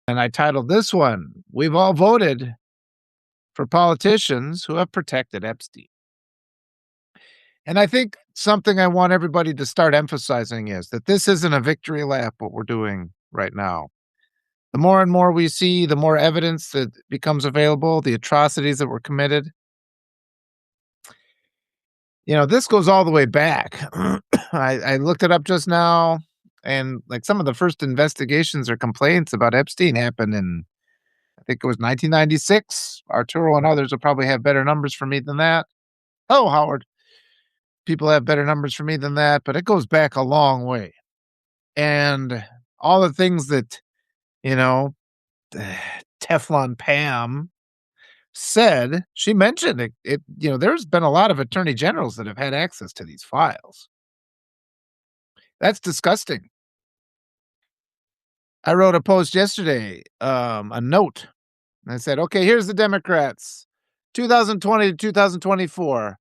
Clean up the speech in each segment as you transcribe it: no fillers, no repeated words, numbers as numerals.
And I titled this one, "We've All Voted for Politicians Who Have Protected Epstein." And I think something I want everybody to start emphasizing is that this isn't a victory lap, what we're doing right now. The more and more we see, the more evidence that becomes available, the atrocities that were committed. This goes all the way back. I looked it up just now, and like some of the first investigations or complaints about Epstein happened in, I think it was 1996. Arturo and others will probably have better numbers for me than that. Oh, Howard, people have better numbers for me than that, but it goes back a long way. And all the things that, you know, Teflon Pam said, she mentioned there's been a lot of attorney generals that have had access to these files. That's disgusting. I wrote a post yesterday, a note. And I said, okay, here's the Democrats, 2020 to 2024.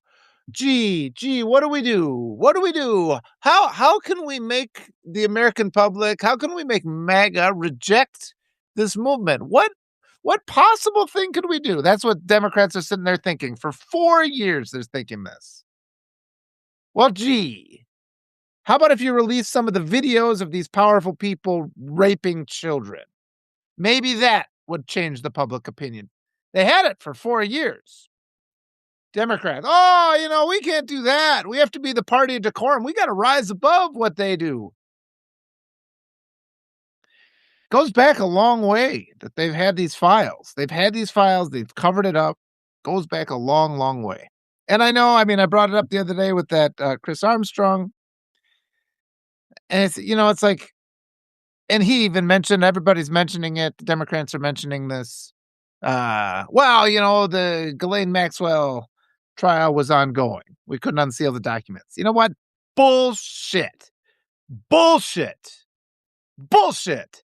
Gee, what do we do? What do we do? How can we make the American public, how can we make MAGA reject this movement? What possible thing could we do? That's what Democrats are sitting there thinking. For 4 years, they're thinking this. Well, gee, how about if you release some of the videos of these powerful people raping children? Maybe that would change the public opinion. They had it for 4 years. Democrats, oh, we can't do that. We have to be the party of decorum. We got to rise above what they do. Goes back a long way that they've had these files. They've covered it up. Goes back a long, long way. And I brought it up the other day with that Chris Armstrong. And it's like, and he even mentioned, everybody's mentioning it. The Democrats are mentioning this. The Ghislaine Maxwell trial was ongoing. We couldn't unseal the documents. You know what? Bullshit. Bullshit. Bullshit.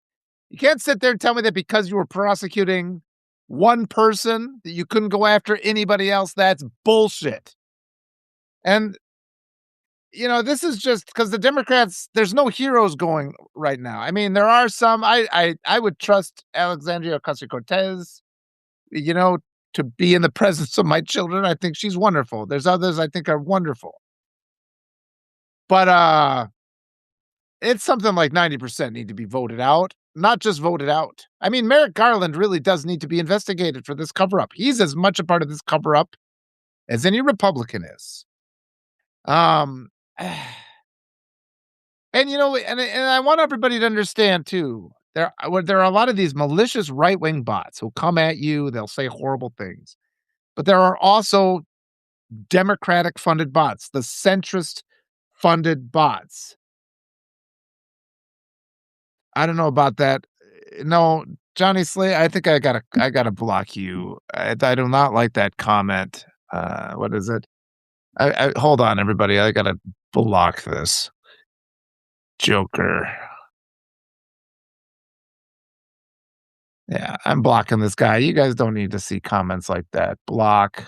You can't sit there and tell me that because you were prosecuting one person that you couldn't go after anybody else. That's bullshit. And this is just because the Democrats, there's no heroes going right now. I mean, there are some. I would trust Alexandria Ocasio-Cortez, to be in the presence of my children. I think she's wonderful. There's others I think are wonderful. But it's something like 90% need to be voted out, not just voted out. I mean, Merrick Garland really does need to be investigated for this cover-up. He's as much a part of this cover-up as any Republican is. And I want everybody to understand too, there are a lot of these malicious right-wing bots who come at you, they'll say horrible things. But there are also Democratic funded bots, the centrist funded bots. I don't know about that. No, Johnny Slay, I think I gotta block you. I do not like that comment. What is it? I hold on, everybody. I gotta block this joker. Yeah, I'm blocking this guy. You guys don't need to see comments like that. Block.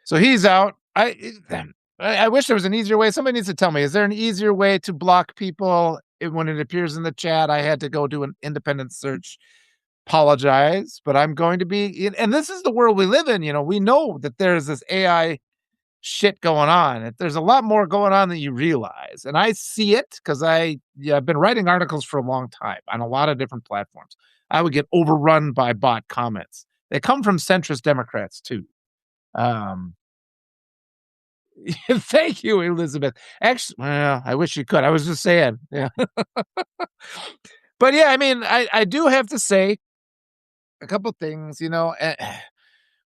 So he's out. I wish there was an easier way. Somebody needs to tell me, is there an easier way to block people when it appears in the chat? I had to go do an independent search. Apologize, but I'm going to be, and this is the world we live in. We know that there's this AI shit going on. There's a lot more going on than you realize. And I see it because I've been writing articles for a long time on a lot of different platforms. I would get overrun by bot comments. They come from centrist Democrats too. Thank you, Elizabeth. Actually, well, I wish you could. I was just saying. Yeah. But yeah, I do have to say a couple things,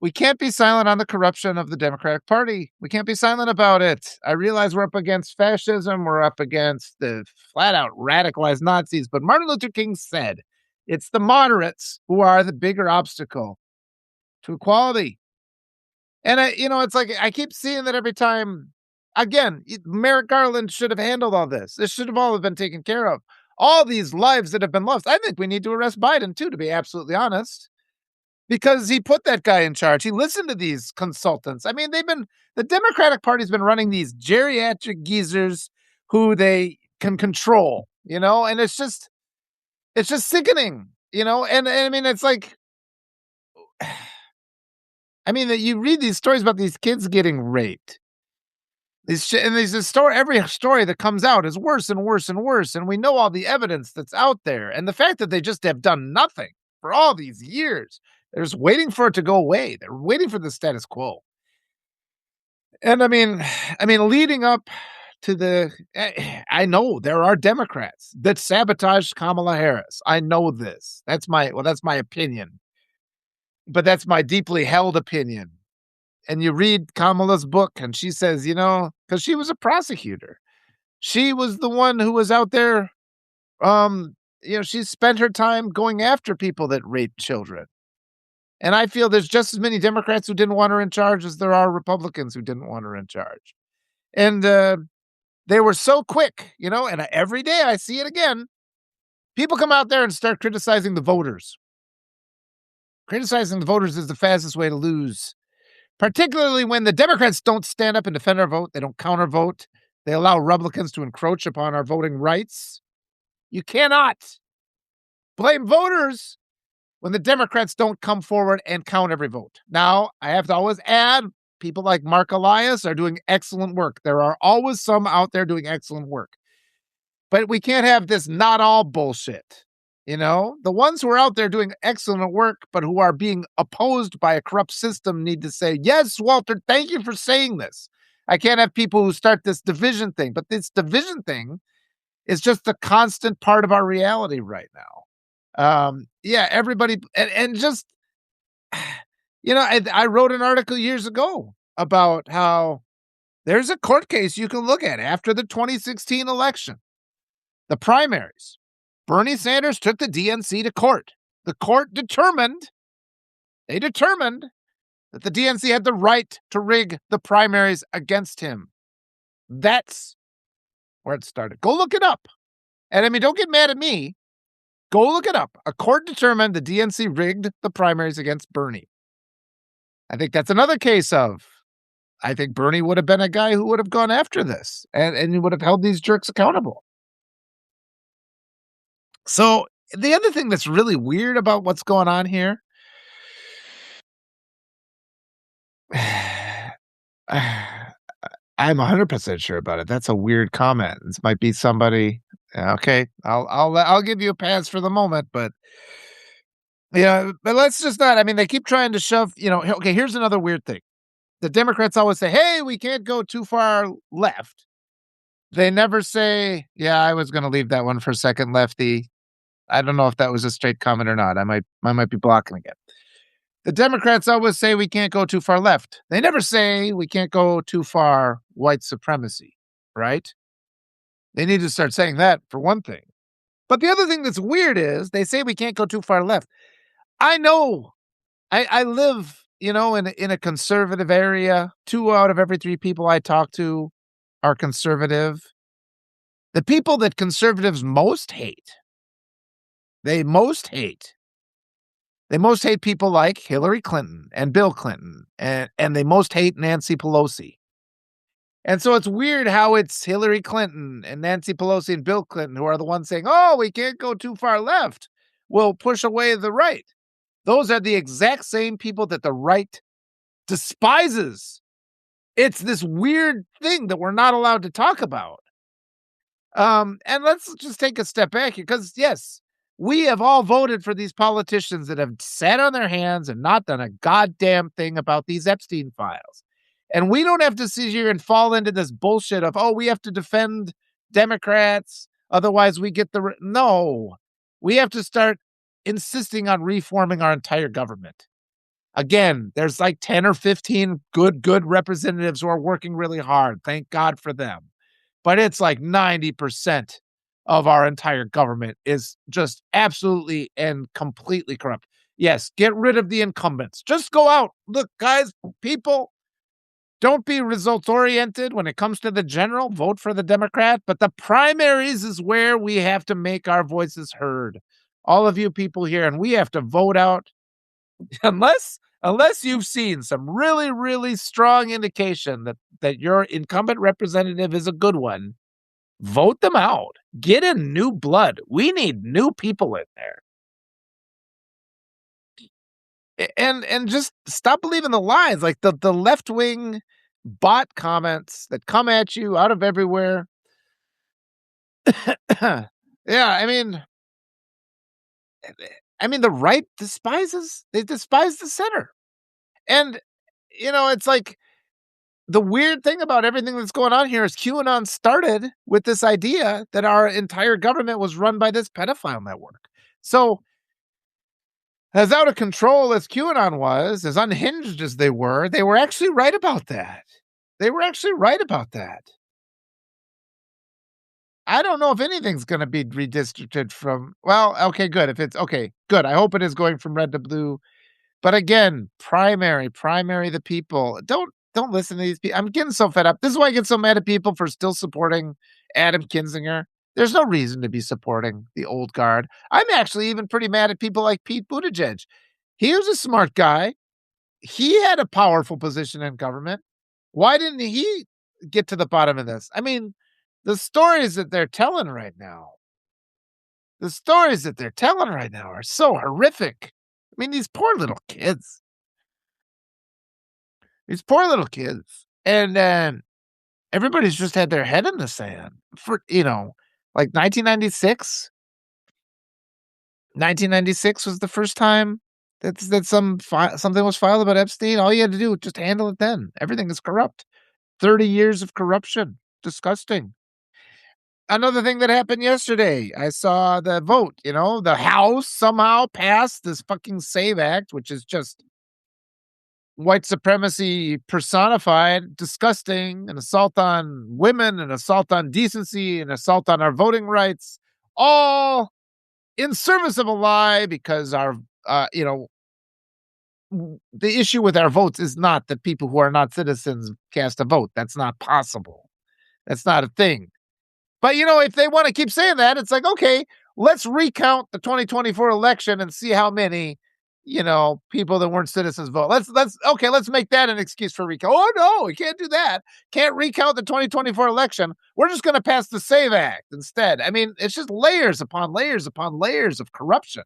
we can't be silent on the corruption of the Democratic Party. We can't be silent about it. I realize we're up against fascism. We're up against the flat out radicalized Nazis. But Martin Luther King said, it's the moderates who are the bigger obstacle to equality. And it's like, I keep seeing that every time. Again, Merrick Garland should have handled all this. This should have all been taken care of. All these lives that have been lost. I think we need to arrest Biden too, to be absolutely honest, because he put that guy in charge. He listened to these consultants. The Democratic Party's been running these geriatric geezers who they can control, and it's just sickening. and I mean, it's like, I mean, that you read these stories about these kids getting raped. And there's a story, every story that comes out is worse and worse and worse, and we know all the evidence that's out there, and the fact that they just have done nothing for all these years. They're just waiting for it to go away. They're waiting for the status quo. And I mean, leading up to I know there are Democrats that sabotaged Kamala Harris. I know this. That's my opinion, but that's my deeply held opinion. And you read Kamala's book, and she says, because she was a prosecutor. She was the one who was out there, she spent her time going after people that raped children. And I feel there's just as many Democrats who didn't want her in charge as there are Republicans who didn't want her in charge. And they were so quick, and every day I see it again. People come out there and start criticizing the voters. Criticizing the voters is the fastest way to lose, particularly when the Democrats don't stand up and defend our vote. They don't counter vote. They allow Republicans to encroach upon our voting rights. You cannot blame voters when the Democrats don't come forward and count every vote. Now, I have to always add, people like Mark Elias are doing excellent work. There are always some out there doing excellent work. But we can't have this not all bullshit. The ones who are out there doing excellent work, but who are being opposed by a corrupt system need to say, yes, Walter, thank you for saying this. I can't have people who start this division thing, but this division thing is just a constant part of our reality right now. Yeah, everybody, and just, I wrote an article years ago about how there's a court case you can look at after the 2016 election. The primaries. Bernie Sanders took the DNC to court. The court determined that the DNC had the right to rig the primaries against him. That's where it started. Go look it up. And I mean, don't get mad at me. Go look it up. A court determined the DNC rigged the primaries against Bernie. I think that's another case of, I think Bernie would have been a guy who would have gone after this and he would have held these jerks accountable. So the other thing that's really weird about what's going on here, I'm 100% sure about it. That's a weird comment. This might be somebody. Okay, I'll give you a pass for the moment, but but let's just not. I mean, they keep trying to shove. Okay, here's another weird thing. The Democrats always say, "Hey, we can't go too far left." They never say, "Yeah, I was going to leave that one for a second, lefty." I don't know if that was a straight comment or not. I might be blocking again. The Democrats always say we can't go too far left. They never say we can't go too far white supremacy, right? They need to start saying that for one thing. But the other thing that's weird is they say we can't go too far left. I know. I live, in a conservative area. 2 out of every 3 people I talk to are conservative. The people that conservatives most hate, they most hate people like Hillary Clinton and Bill Clinton, and they most hate Nancy Pelosi. And so it's weird how it's Hillary Clinton and Nancy Pelosi and Bill Clinton who are the ones saying, oh, we can't go too far left. We'll push away the right. Those are the exact same people that the right despises. It's this weird thing that we're not allowed to talk about. And let's just take a step back here, because yes, we have all voted for these politicians that have sat on their hands and not done a goddamn thing about these Epstein files. And we don't have to sit here and fall into this bullshit of, oh, we have to defend Democrats, otherwise we get the... No, we have to start insisting on reforming our entire government. Again, there's like 10 or 15 good representatives who are working really hard. Thank God for them. But it's like 90% of our entire government is just absolutely and completely corrupt. Yes, get rid of the incumbents. Just go out. Look, guys, people, don't be results-oriented when it comes to the general. Vote for the Democrat. But the primaries is where we have to make our voices heard. All of you people here, and we have to vote out. Unless you've seen some really, really strong indication that your incumbent representative is a good one, vote them out. Get in new blood. We need new people in there. And just stop believing the lies, like the left-wing bot comments that come at you out of everywhere. Yeah, I mean, the right they despise the center. And, it's like the weird thing about everything that's going on here is QAnon started with this idea that our entire government was run by this pedophile network. So, as out of control as QAnon was, as unhinged as they were actually right about that. They were actually right about that. I don't know if anything's gonna be redistricted from, well, okay, good. If it's okay, good. I hope it is going from red to blue. But again, primary the people. Don't listen to these people. I'm getting so fed up. This is why I get so mad at people for still supporting Adam Kinzinger. There's no reason to be supporting the old guard. I'm actually even pretty mad at people like Pete Buttigieg. He was a smart guy. He had a powerful position in government. Why didn't he get to the bottom of this? I mean, the stories that they're telling right now, are so horrific. I mean, these poor little kids. These poor little kids. And everybody's just had their head in the sand for, like 1996. 1996 was the first time that something was filed about Epstein. All you had to do was just handle it then. Everything is corrupt. 30 years of corruption. Disgusting. Another thing that happened yesterday, I saw the vote, the House somehow passed this fucking SAVE Act, which is just white supremacy personified, disgusting, an assault on women, an assault on decency, an assault on our voting rights, all in service of a lie because the issue with our votes is not that people who are not citizens cast a vote. That's not possible. That's not a thing. But, if they want to keep saying that, it's like, okay, let's recount the 2024 election and see how many, people that weren't citizens vote. Let's make that an excuse for recount. Oh, no, we can't do that. Can't recount the 2024 election. We're just going to pass the SAVE Act instead. I mean, it's just layers upon layers upon layers of corruption.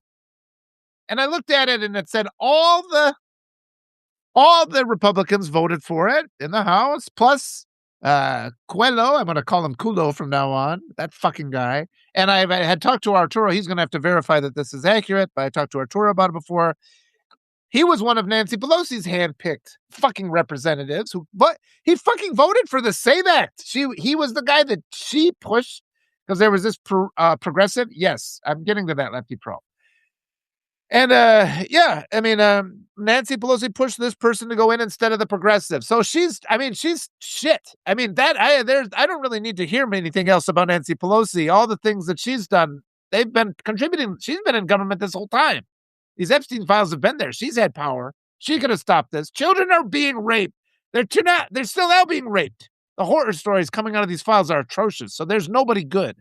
And I looked at it and it said all the Republicans voted for it in the House, plus Coelho. I'm going to call him Culo from now on. That fucking guy. And I had talked to Arturo. He's going to have to verify that this is accurate, but I talked to Arturo about it before. He was one of Nancy Pelosi's handpicked fucking representatives but he fucking voted for the SAVE Act. He was the guy that she pushed because there was this progressive. Yes, I'm getting to that, Lefty Pro. And Nancy Pelosi pushed this person to go in instead of the progressive. So she's shit. I mean, I don't really need to hear anything else about Nancy Pelosi. All the things that she's done, they've been contributing. She's been in government this whole time. These Epstein files have been there. She's had power. She could have stopped this. Children are being raped. They're still now being raped. The horror stories coming out of these files are atrocious. So there's nobody good.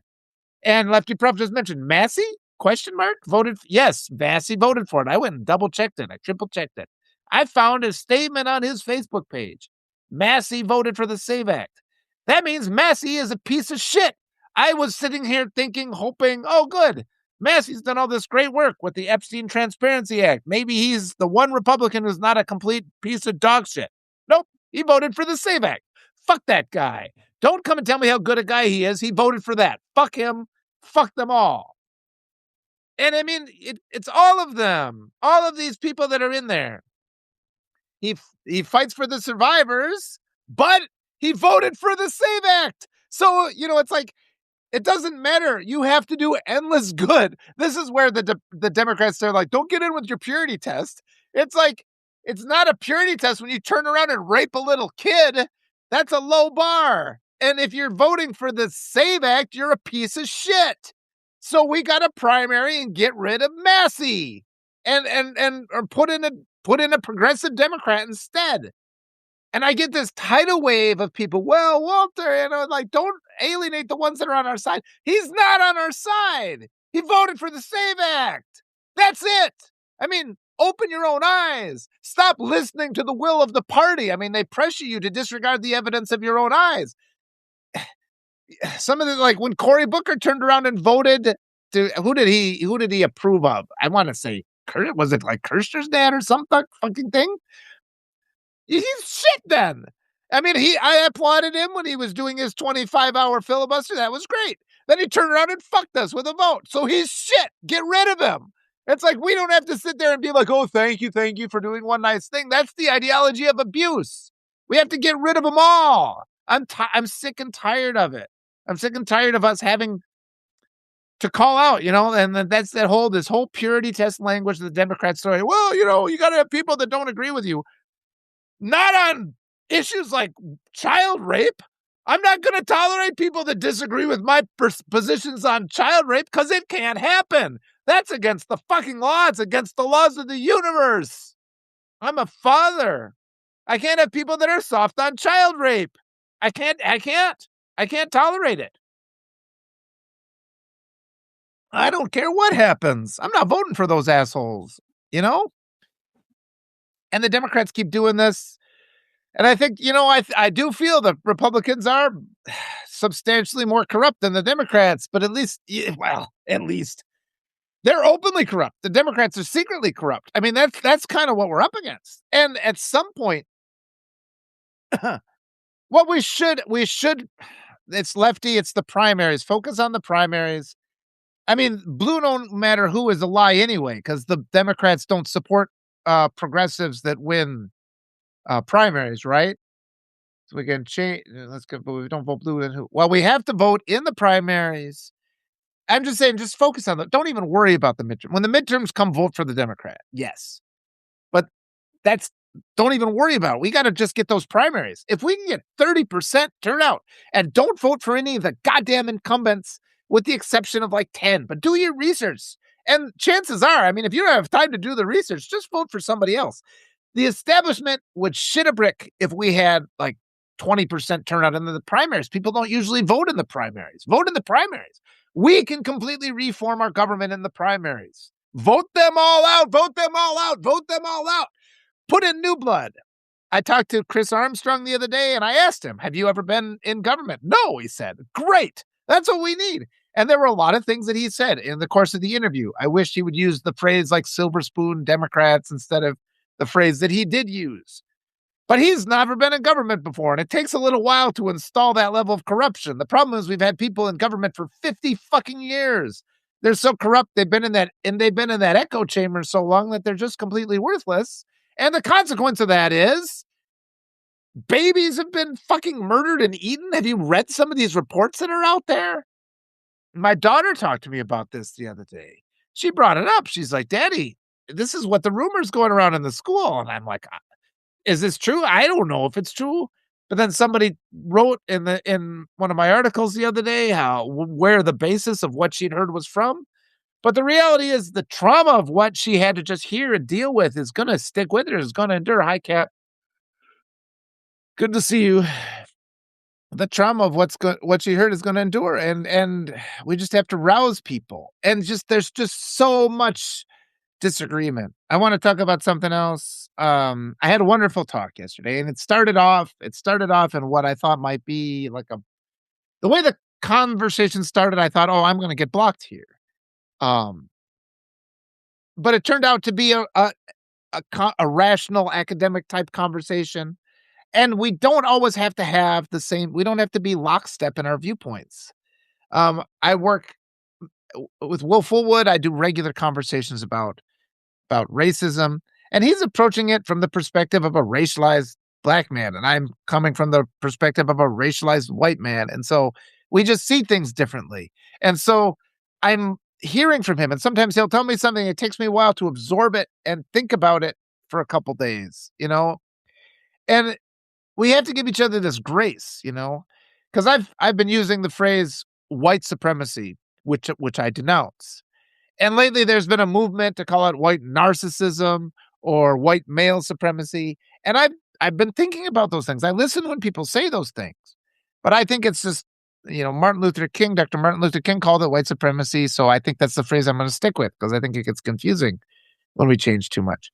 And Lefty Prof just mentioned Massey? Question mark? Voted? Yes, Massey voted for it. I went and double checked it. I triple checked it. I found a statement on his Facebook page. Massey voted for the SAVE Act. That means Massey is a piece of shit. I was sitting here thinking, hoping, oh, good. Massey's done all this great work with the Epstein Transparency Act. Maybe he's the one Republican who's not a complete piece of dog shit. Nope, he voted for the SAVE Act. Fuck that guy. Don't come and tell me how good a guy he is. He voted for that. Fuck him. Fuck them all. And I mean, it's all of them. All of these people that are in there. He fights for the survivors, but he voted for the SAVE Act. So, it's like, it doesn't matter. You have to do endless good. This is where the Democrats are like, don't get in with your purity test. It's like, it's not a purity test when you turn around and rape a little kid. That's a low bar. And if you're voting for the SAVE Act, you're a piece of shit. So we got a primary and get rid of Massey or put in a progressive Democrat instead. And I get this tidal wave of people, well, Walter, don't alienate the ones that are on our side. He's not on our side. He voted for the SAVE Act. That's it. I mean, open your own eyes. Stop listening to the will of the party. I mean, they pressure you to disregard the evidence of your own eyes. Some of the, like when Cory Booker turned around and voted to, who did he approve of? I want to say was it like Kirshner's dad or some fucking thing? He's shit then. I mean, I applauded him when he was doing his 25-hour filibuster. That was great. Then he turned around and fucked us with a vote. So he's shit. Get rid of him. It's like we don't have to sit there and be like, oh, thank you for doing one nice thing. That's the ideology of abuse. We have to get rid of them all. I'm sick and tired of it. I'm sick and tired of us having to call out, and that's this whole purity test language of the Democrat story. Well, you got to have people that don't agree with you. Not on issues like child rape. I'm not going to tolerate people that disagree with my positions on child rape because it can't happen. That's against the fucking law. It's against the laws of the universe. I'm a father. I can't have people that are soft on child rape. I can't tolerate it. I don't care what happens. I'm not voting for those assholes, And the Democrats keep doing this. And I think, I do feel that Republicans are substantially more corrupt than the Democrats, but at least they're openly corrupt. The Democrats are secretly corrupt. I mean, that's kind of what we're up against. And at some point, what we should, it's lefty, it's the primaries. Focus on the primaries. I mean, blue no matter who is a lie anyway, because the Democrats don't support progressives that win primaries, right? So we can change. Let's go, but we don't vote blue. Then who? Well, we have to vote in the primaries. I'm just saying, just focus on that. Don't even worry about the midterm. When the midterms come, vote for the Democrat. Yes, but don't even worry about it. We got to just get those primaries. If we can get 30% turnout and don't vote for any of the goddamn incumbents, with the exception of like 10, but do your research. And chances are, I mean, if you don't have time to do the research, just vote for somebody else. The establishment would shit a brick if we had like 20% turnout in the primaries. People don't usually vote in the primaries. Vote in the primaries. We can completely reform our government in the primaries. Vote them all out. Vote them all out. Vote them all out. Put in new blood. I talked to Chris Armstrong the other day and I asked him, have you ever been in government? No, he said. Great. That's what we need. And there were a lot of things that he said in the course of the interview. I wish he would use the phrase like silver spoon Democrats instead of the phrase that he did use. But he's never been in government before, and it takes a little while to install that level of corruption. The problem is we've had people in government for 50 fucking years. They're so corrupt, they've been in that echo chamber so long that they're just completely worthless. And the consequence of that is babies have been fucking murdered and eaten. Have you read some of these reports that are out there? My daughter talked to me about this the other day. She brought it up. She's like, Daddy, this is what the rumors going around in the school. And I'm like, is this true? I don't know if it's true. But then somebody wrote in one of my articles the other day where the basis of what she'd heard was from. But the reality is the trauma of what she had to just hear and deal with is going to stick with her, is going to endure. Hi, Kat. Good to see you. The trauma of what she heard is going to endure, and we just have to rouse people. And there's just so much disagreement. I want to talk about something else. I had a wonderful talk yesterday, and it started off in what I thought might be like the way the conversation started. I thought, oh, I'm going to get blocked here. But it turned out to be a rational academic type conversation. And we don't always have to have we don't have to be lockstep in our viewpoints. I work with Will Fullwood. I do regular conversations about racism, and he's approaching it from the perspective of a racialized black man, and I'm coming from the perspective of a racialized white man. And so we just see things differently. And so I'm hearing from him, and sometimes he'll tell me something. It takes me a while to absorb it and think about it for a couple days, and we have to give each other this grace, because I've been using the phrase white supremacy, which I denounce. And lately there's been a movement to call it white narcissism or white male supremacy. And I've been thinking about those things. I listen when people say those things, but I think it's just, Dr. Martin Luther King called it white supremacy. So I think that's the phrase I'm going to stick with, because I think it gets confusing when we change too much.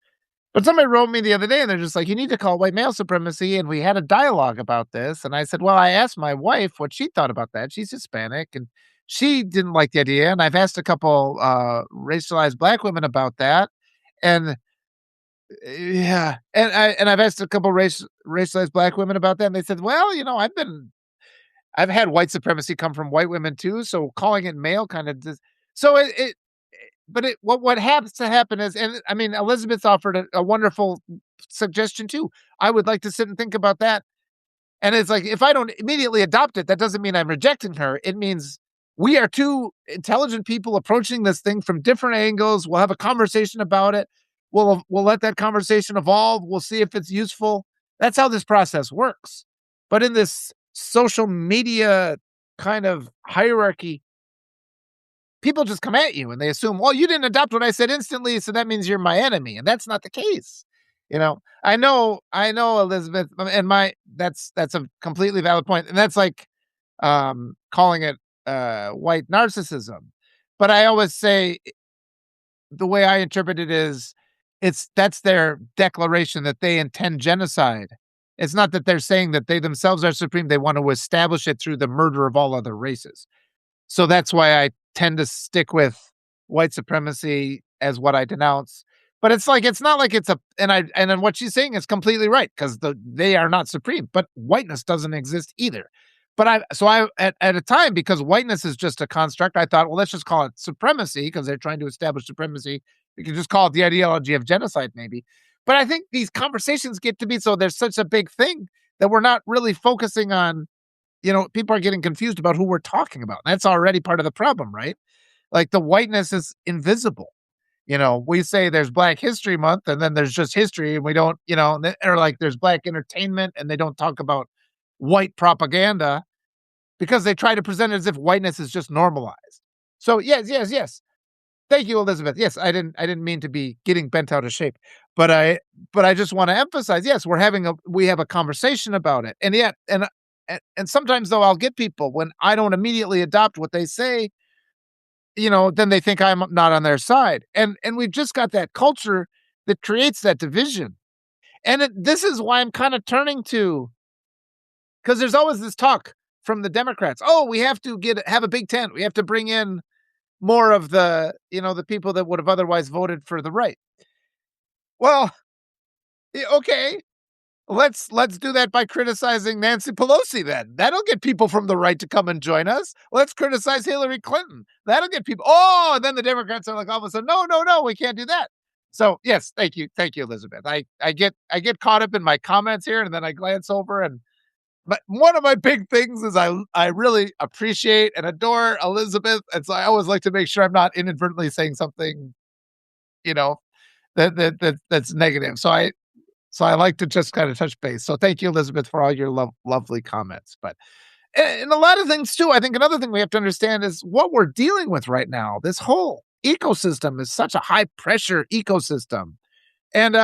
But somebody wrote me the other day and they're just like, you need to call it white male supremacy. And we had a dialogue about this. And I said, well, I asked my wife what she thought about that. She's Hispanic and she didn't like the idea. And I've asked a couple racialized black women about that. And yeah, and I've asked a couple racialized black women about that, and they said, "Well, I've had white supremacy come from white women too, so calling it male kind of does." So but what happens to happen is, and I mean, Elizabeth offered a wonderful suggestion too. I would like to sit and think about that. And it's like, if I don't immediately adopt it, that doesn't mean I'm rejecting her. It means we are two intelligent people approaching this thing from different angles. We'll have a conversation about it. We'll let that conversation evolve. We'll see if it's useful. That's how this process works. But in this social media kind of hierarchy, people just come at you and they assume, well, you didn't adopt what I said instantly, so that means you're my enemy. And that's not the case. I know, Elizabeth, and that's a completely valid point. And that's like calling it white narcissism. But I always say the way I interpret it is that's their declaration that they intend genocide. It's not that they're saying that they themselves are supreme. They want to establish it through the murder of all other races. So that's why I tend to stick with white supremacy as what I denounce. But it's like, it's not like it's a, and then what she's saying is completely right, because they are not supreme, but whiteness doesn't exist either. But at a time, because whiteness is just a construct, I thought, well, let's just call it supremacy because they're trying to establish supremacy. We can just call it the ideology of genocide, maybe. But I think these conversations get to be so there's such a big thing that we're not really focusing on, people are getting confused about who we're talking about. That's already part of the problem, right? Like the whiteness is invisible. We say there's Black History Month and then there's just history and we don't, or like there's Black entertainment and they don't talk about white propaganda because they try to present it as if whiteness is just normalized. So yes, yes, yes. Thank you, Elizabeth. Yes, I didn't mean to be getting bent out of shape, but I just want to emphasize, yes, we have a conversation about it. And yet, and sometimes though I'll get people when I don't immediately adopt what they say, then they think I'm not on their side. And we've just got that culture that creates that division. And this is why I'm kind of turning to, because there's always this talk from the Democrats. Oh, we have to have a big tent. We have to bring in more of the people that would have otherwise voted for the right. Well, okay, let's do that by criticizing Nancy Pelosi then. That'll get people from the right to come and join us. Let's criticize Hillary Clinton. That'll get people. Oh, and then the Democrats are like all of a sudden, no, no, no, we can't do that. So yes, thank you, Elizabeth. I get caught up in my comments here, and then I glance over, and but one of my big things is I really appreciate and adore Elizabeth, and so I always like to make sure I'm not inadvertently saying something, you know, that's negative. So I like to just kind of touch base. So thank you, Elizabeth, for all your lovely comments. But and a lot of things too. I think another thing we have to understand is what we're dealing with right now. This whole ecosystem is such a high pressure ecosystem, and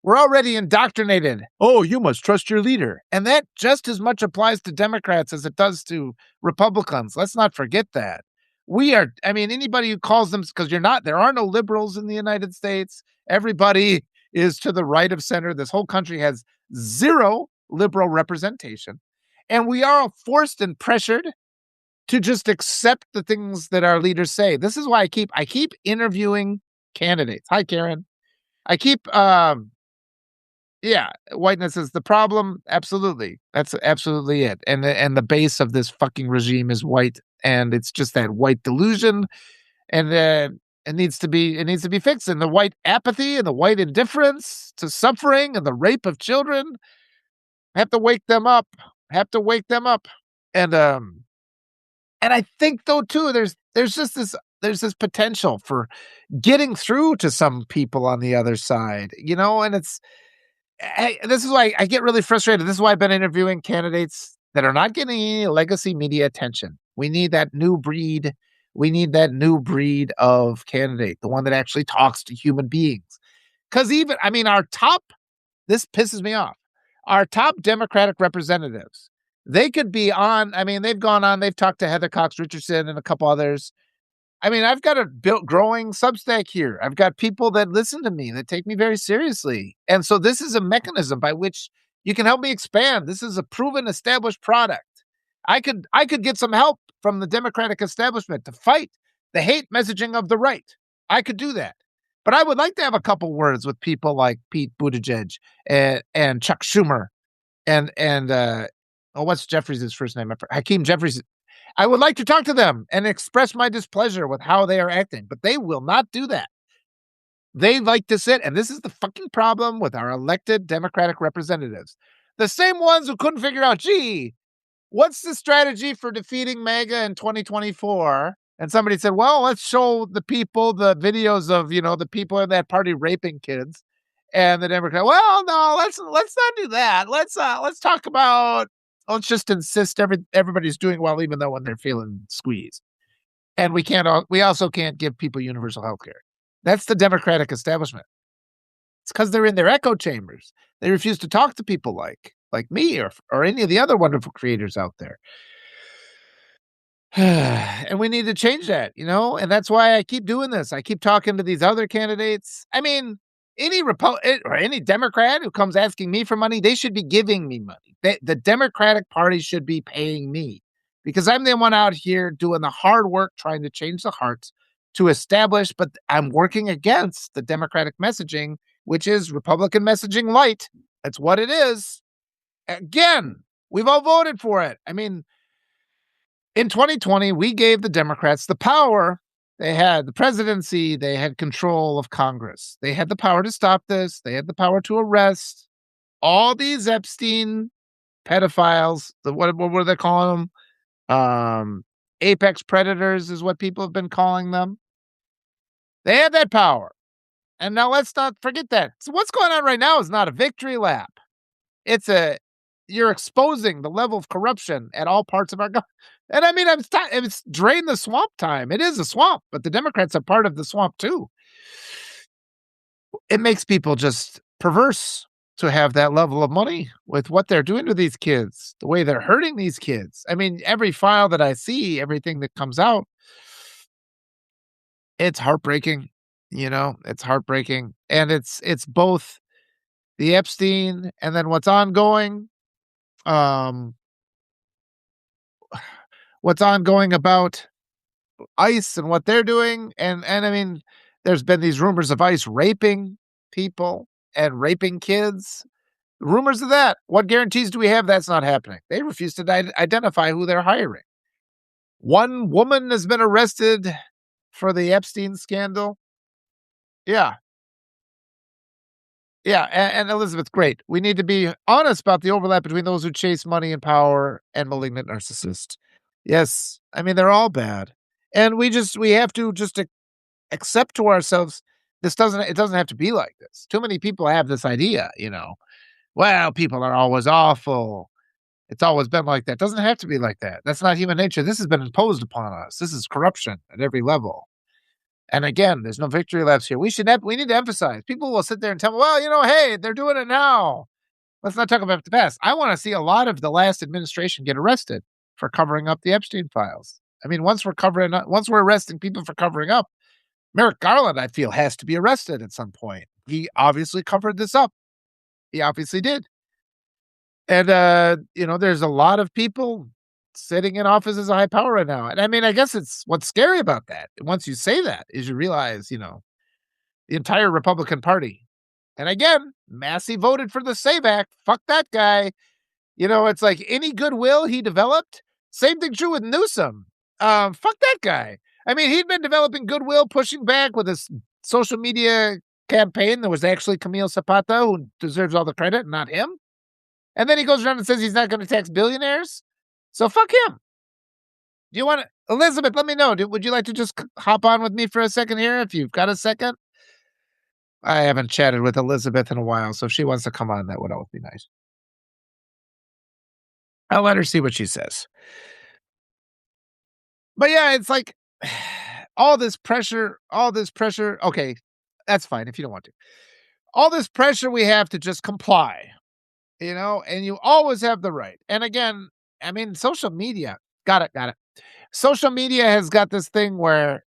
we're already indoctrinated. Oh, you must trust your leader, and that just as much applies to Democrats as it does to Republicans. Let's not forget that. We are. I mean, anybody who calls them, because you're not. There are no liberals in the United States. Everybody is to the right of center. This whole country has zero liberal representation. And we are all forced and pressured to just accept the things that our leaders say. This is why I keep interviewing candidates. Hi, Karen. I keep yeah, whiteness is the problem. Absolutely. That's absolutely it. And the base of this fucking regime is white. And it's just that white delusion. And it needs to be fixed. And the white apathy and the white indifference to suffering and the rape of children have to wake them up. And I think though too, there's just this potential for getting through to some people on the other side, and this is why I get really frustrated. This is why I've been interviewing candidates that are not getting any legacy media attention. We need that new breed. We need that new breed of candidate, the one that actually talks to human beings. Because this pisses me off. Our top Democratic representatives, they could be on. I mean, they've gone on. They've talked to Heather Cox Richardson and a couple others. I mean, I've got a growing Substack here. I've got people that listen to me, that take me very seriously. And so this is a mechanism by which you can help me expand. This is a proven, established product. I could get some help from the Democratic establishment to fight the hate messaging of the right. I could do that. But I would like to have a couple words with people like Pete Buttigieg and Chuck Schumer and what's Jeffries' first name? Hakeem Jeffries. I would like to talk to them and express my displeasure with how they are acting, but they will not do that. They like to sit, and this is the fucking problem with our elected Democratic representatives. The same ones who couldn't figure out, gee, what's the strategy for defeating MAGA in 2024? And somebody said, well, let's show the people the videos of, the people in that party raping kids. And the Democrat, well, no, let's not do that. Let's talk about, let's just insist everybody's doing well, even though when they're feeling squeezed. And we also can't give people universal health care. That's the Democratic establishment. It's because they're in their echo chambers. They refuse to talk to people like me or any of the other wonderful creators out there. And we need to change that, and that's why I keep doing this. I keep talking to these other candidates. I mean, any Democrat who comes asking me for money, they should be giving me money. The Democratic Party should be paying me because I'm the one out here doing the hard work, trying to change the hearts to establish, but I'm working against the Democratic messaging, which is Republican messaging light. That's what it is. Again, we've all voted for it. I mean, in 2020, we gave the Democrats the power. They had the presidency. They had control of Congress. They had the power to stop this. They had the power to arrest all these Epstein pedophiles. What were they calling them? Apex predators is what people have been calling them. They had that power. And now let's not forget that. So what's going on right now is not a victory lap. You're exposing the level of corruption at all parts of our government. And I mean, it's drain the swamp time. It is a swamp, but the Democrats are part of the swamp too. It makes people just perverse to have that level of money with what they're doing to these kids, the way they're hurting these kids. I mean, every file that I see, everything that comes out, it's heartbreaking. It's heartbreaking. And it's both the Epstein and then what's ongoing. What's ongoing about ICE and what they're doing. And I mean, there's been these rumors of ICE raping people and raping kids. Rumors of that. What guarantees do we have that's not happening? They refuse to identify who they're hiring. One woman has been arrested for the Epstein scandal. Yeah. Yeah. And Elizabeth, great. We need to be honest about the overlap between those who chase money and power and malignant narcissists. Yes. I mean, they're all bad. And we have to just accept to ourselves, it doesn't have to be like this. Too many people have this idea, well, people are always awful. It's always been like that. It doesn't have to be like that. That's not human nature. This has been imposed upon us. This is corruption at every level. And again, there's no victory laps here. We need to emphasize. People will sit there and tell me, well, hey, they're doing it now. Let's not talk about the past. I want to see a lot of the last administration get arrested for covering up the Epstein files. I mean, once we're arresting people for covering up, Merrick Garland, I feel, has to be arrested at some point. He obviously covered this up. He obviously did. And, there's a lot of people sitting in offices of high power right now. And I mean, I guess what's scary about that, once you say that, is you realize, the entire Republican Party. And again, Massey voted for the SAVE Act. Fuck that guy. It's like any goodwill he developed. Same thing true with Newsom. Fuck that guy. I mean, he'd been developing goodwill, pushing back with his social media campaign. There was actually Camille Zapata, who deserves all the credit, not him. And then he goes around and says he's not going to tax billionaires. So fuck him. Do you want to, Elizabeth, let me know. Would you like to just hop on with me for a second here if you've got a second? I haven't chatted with Elizabeth in a while, so if she wants to come on, that would always be nice. I'll let her see what she says. But yeah, it's like all this pressure. Okay, that's fine if you don't want to. All this pressure we have to just comply, and you always have the right. And again, I mean, social media, got it. Social media has got this thing where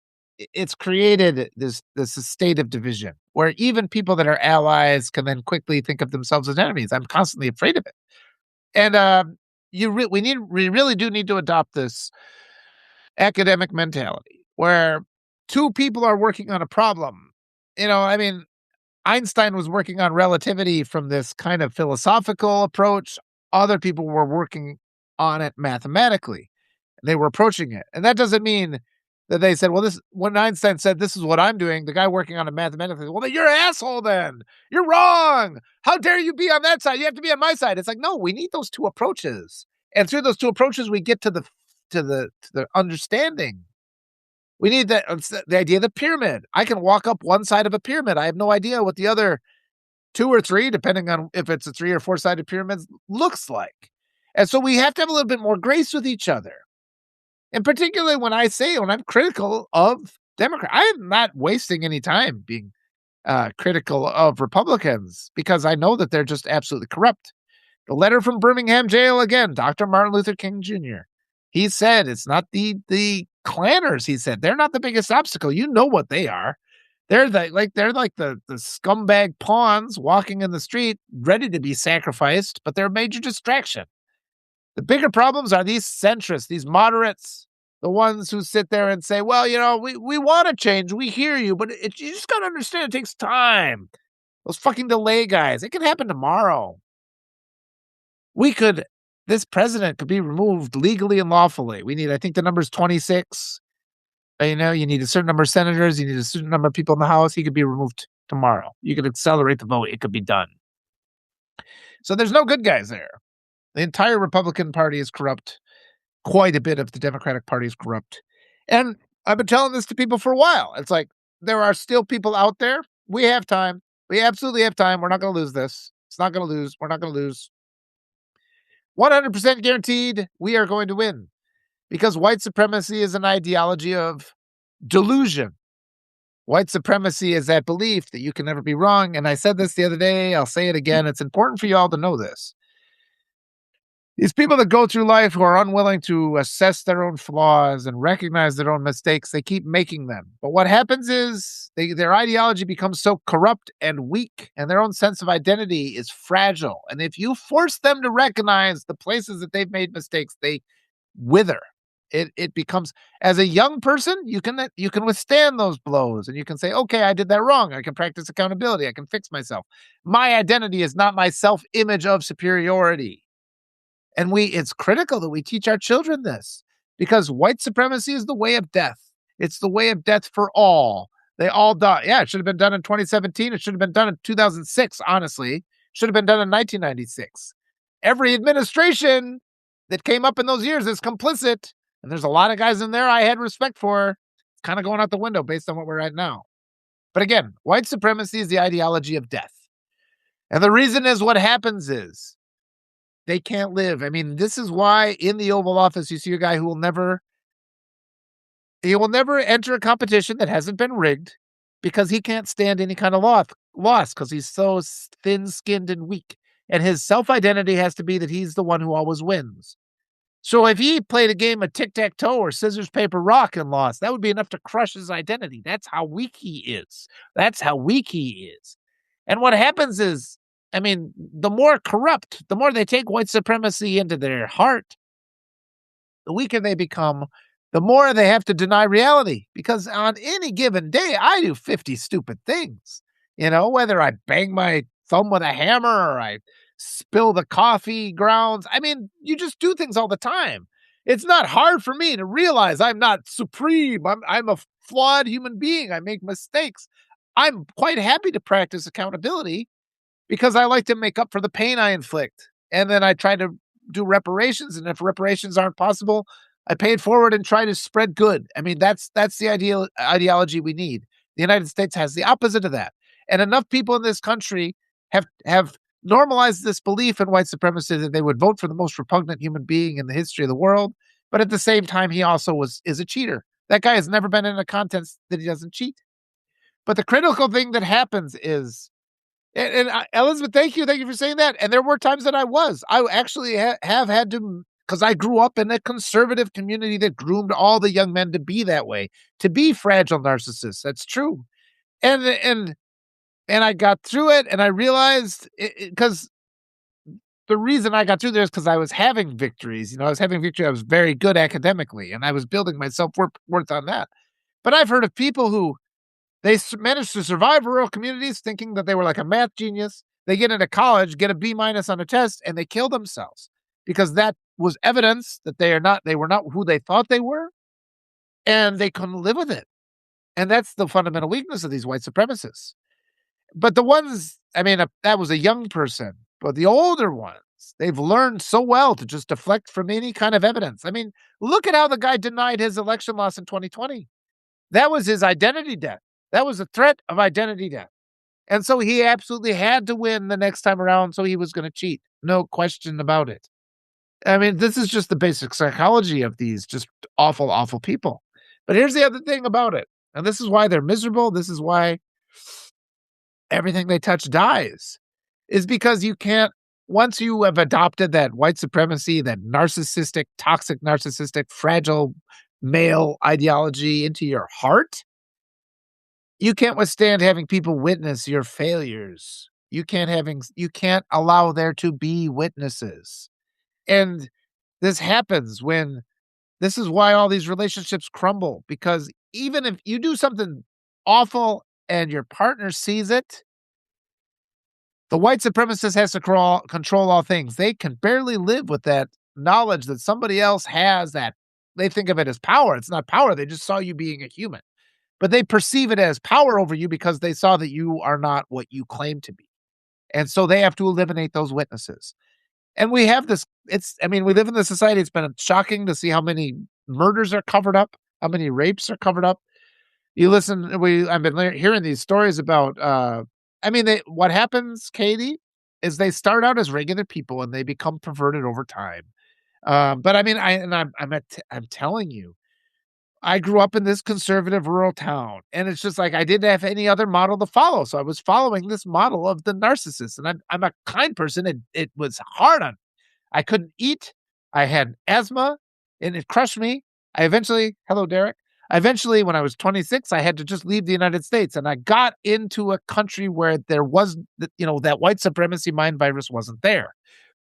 it's created this state of division where even people that are allies can then quickly think of themselves as enemies. I'm constantly afraid of it. And we really do need to adopt this academic mentality where two people are working on a problem I mean, Einstein was working on relativity from this kind of philosophical approach. Other people were working on it mathematically. They were approaching it. And that doesn't mean that they said, well, this when Einstein said, this is what I'm doing, the guy working on it mathematically, well, then you're an asshole then. You're wrong. How dare you be on that side? You have to be on my side. It's like, no, we need those two approaches. And through those two approaches, we get to the understanding. We need the idea of the pyramid. I can walk up one side of a pyramid. I have no idea what the other two or three, depending on if it's a 3 or 4-sided pyramid, looks like. And so we have to have a little bit more grace with each other. And particularly when I'm critical of Democrats, I am not wasting any time being critical of Republicans because I know that they're just absolutely corrupt. The letter from Birmingham jail again, Dr. Martin Luther King Jr. He said it's not the clanners. He said they're not the biggest obstacle. You know what they are. They're like the scumbag pawns walking in the street, ready to be sacrificed, but they're a major distraction. The bigger problems are these centrists, these moderates, the ones who sit there and say, well, we want to change. We hear you, but you just got to understand it takes time. Those fucking delay guys, it can happen tomorrow. This president could be removed legally and lawfully. I think the number is 26. You need a certain number of senators. You need a certain number of people in the House. He could be removed tomorrow. You could accelerate the vote. It could be done. So there's no good guys there. The entire Republican Party is corrupt. Quite a bit of the Democratic Party is corrupt. And I've been telling this to people for a while. It's like, there are still people out there. We have time. We absolutely have time. We're not going to lose this. It's not going to lose. We're not going to lose. 100% guaranteed we are going to win. Because white supremacy is an ideology of delusion. White supremacy is that belief that you can never be wrong. And I said this the other day. I'll say it again. It's important for you all to know this. These people that go through life who are unwilling to assess their own flaws and recognize their own mistakes, they keep making them. But what happens is their ideology becomes so corrupt and weak, and their own sense of identity is fragile. And if you force them to recognize the places that they've made mistakes, they wither. It becomes, as a young person, you can withstand those blows, and you can say, okay, I did that wrong. I can practice accountability. I can fix myself. My identity is not my self-image of superiority. And it's critical that we teach our children this, because white supremacy is the way of death. It's the way of death for all. They all die. Yeah, it should have been done in 2017. It should have been done in 2006, honestly. Should have been done in 1996. Every administration that came up in those years is complicit. And there's a lot of guys in there I had respect for. It's kind of going out the window based on what we're at now. But again, white supremacy is the ideology of death. And the reason is what happens is they can't live. I mean, this is why in the Oval Office, you see a guy who will never enter a competition that hasn't been rigged because he can't stand any kind of loss because he's so thin-skinned and weak. And his self-identity has to be that he's the one who always wins. So if he played a game of tic-tac-toe or scissors, paper, rock and lost, that would be enough to crush his identity. That's how weak he is. And what happens is, I mean, the more corrupt, the more they take white supremacy into their heart, the weaker they become, the more they have to deny reality. Because on any given day, I do 50 stupid things. Whether I bang my thumb with a hammer or I spill the coffee grounds. I mean, you just do things all the time. It's not hard for me to realize I'm not supreme. I'm a flawed human being. I make mistakes. I'm quite happy to practice accountability because I like to make up for the pain I inflict. And then I try to do reparations. And if reparations aren't possible, I pay it forward and try to spread good. I mean, that's the ideology we need. The United States has the opposite of that. And enough people in this country have normalized this belief in white supremacy that they would vote for the most repugnant human being in the history of the world. But at the same time, he also is a cheater. That guy has never been in a contest that he doesn't cheat. But the critical thing that happens is, and Elizabeth, thank you for saying that. And there were times that I actually have had to, because I grew up in a conservative community that groomed all the young men to be that way, to be fragile narcissists. That's true. And I got through it, and I realized, because the reason I got through there is because I was having victories. I was having victory. I was very good academically, and I was building my self-worth on that. But I've heard of people who They managed to survive rural communities thinking that they were like a math genius. They get into college, get a B minus on a test, and they kill themselves because that was evidence that they were not who they thought they were, and they couldn't live with it. And that's the fundamental weakness of these white supremacists. But the ones, I mean, that was a young person, but the older ones, they've learned so well to just deflect from any kind of evidence. I mean, look at how the guy denied his election loss in 2020. That was his identity death. That was a threat of identity death. And so he absolutely had to win the next time around, so he was going to cheat. No question about it. I mean, this is just the basic psychology of these just awful, awful people. But here's the other thing about it. And this is why they're miserable. This is why everything they touch dies, is because you can't, once you have adopted that white supremacy, that narcissistic, toxic, narcissistic, fragile male ideology into your heart, you can't withstand having people witness your failures. You can't allow there to be witnesses. And this happens when this is why all these relationships crumble, because even if you do something awful and your partner sees it, the white supremacist has to control all things. They can barely live with that knowledge that somebody else has that. They think of it as power. It's not power. They just saw you being a human, but they perceive it as power over you because they saw that you are not what you claim to be. And so they have to eliminate those witnesses. And we have this, I mean, we live in this society. It's been shocking to see how many murders are covered up, how many rapes are covered up. I've been hearing these stories about, I mean, what happens, Katie, is they start out as regular people and they become perverted over time. But I mean, I'm telling you, I grew up in this conservative rural town, and it's just like I didn't have any other model to follow. So I was following this model of the narcissist, and I'm a kind person. It was hard on me. I couldn't eat. I had asthma, and it crushed me. Hello, Derek. Eventually, when I was 26, I had to just leave the United States, and I got into a country where there was, that white supremacy mind virus wasn't there.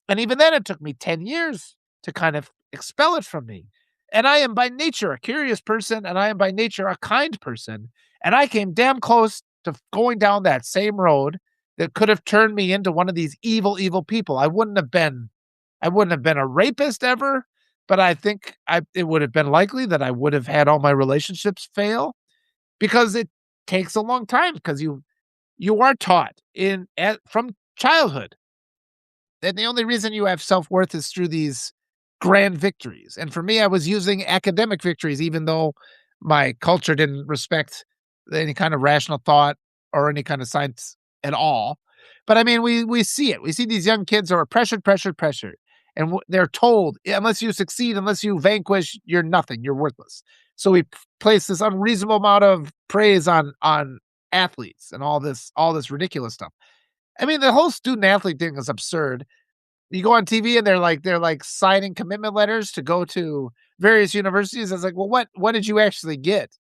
And even then, it took me 10 years to kind of expel it from me. And I am by nature a curious person, and I am by nature a kind person. And I came damn close to going down that same road that could have turned me into one of these evil, evil people. I wouldn't have been a rapist ever, but I think it would have been likely that I would have had all my relationships fail, because it takes a long time, because you are taught from childhood and the only reason you have self-worth is through these grand victories. And for me, I was using academic victories, even though my culture didn't respect any kind of rational thought or any kind of science at all. But I mean, we see it. We see these young kids who are pressured, pressured, pressured. And they're told, unless you succeed, unless you vanquish, you're nothing, you're worthless. So we place this unreasonable amount of praise on athletes and all this ridiculous stuff. I mean, the whole student athlete thing is absurd. You go on TV and they're like signing commitment letters to go to various universities. It's like, well, what did you actually get?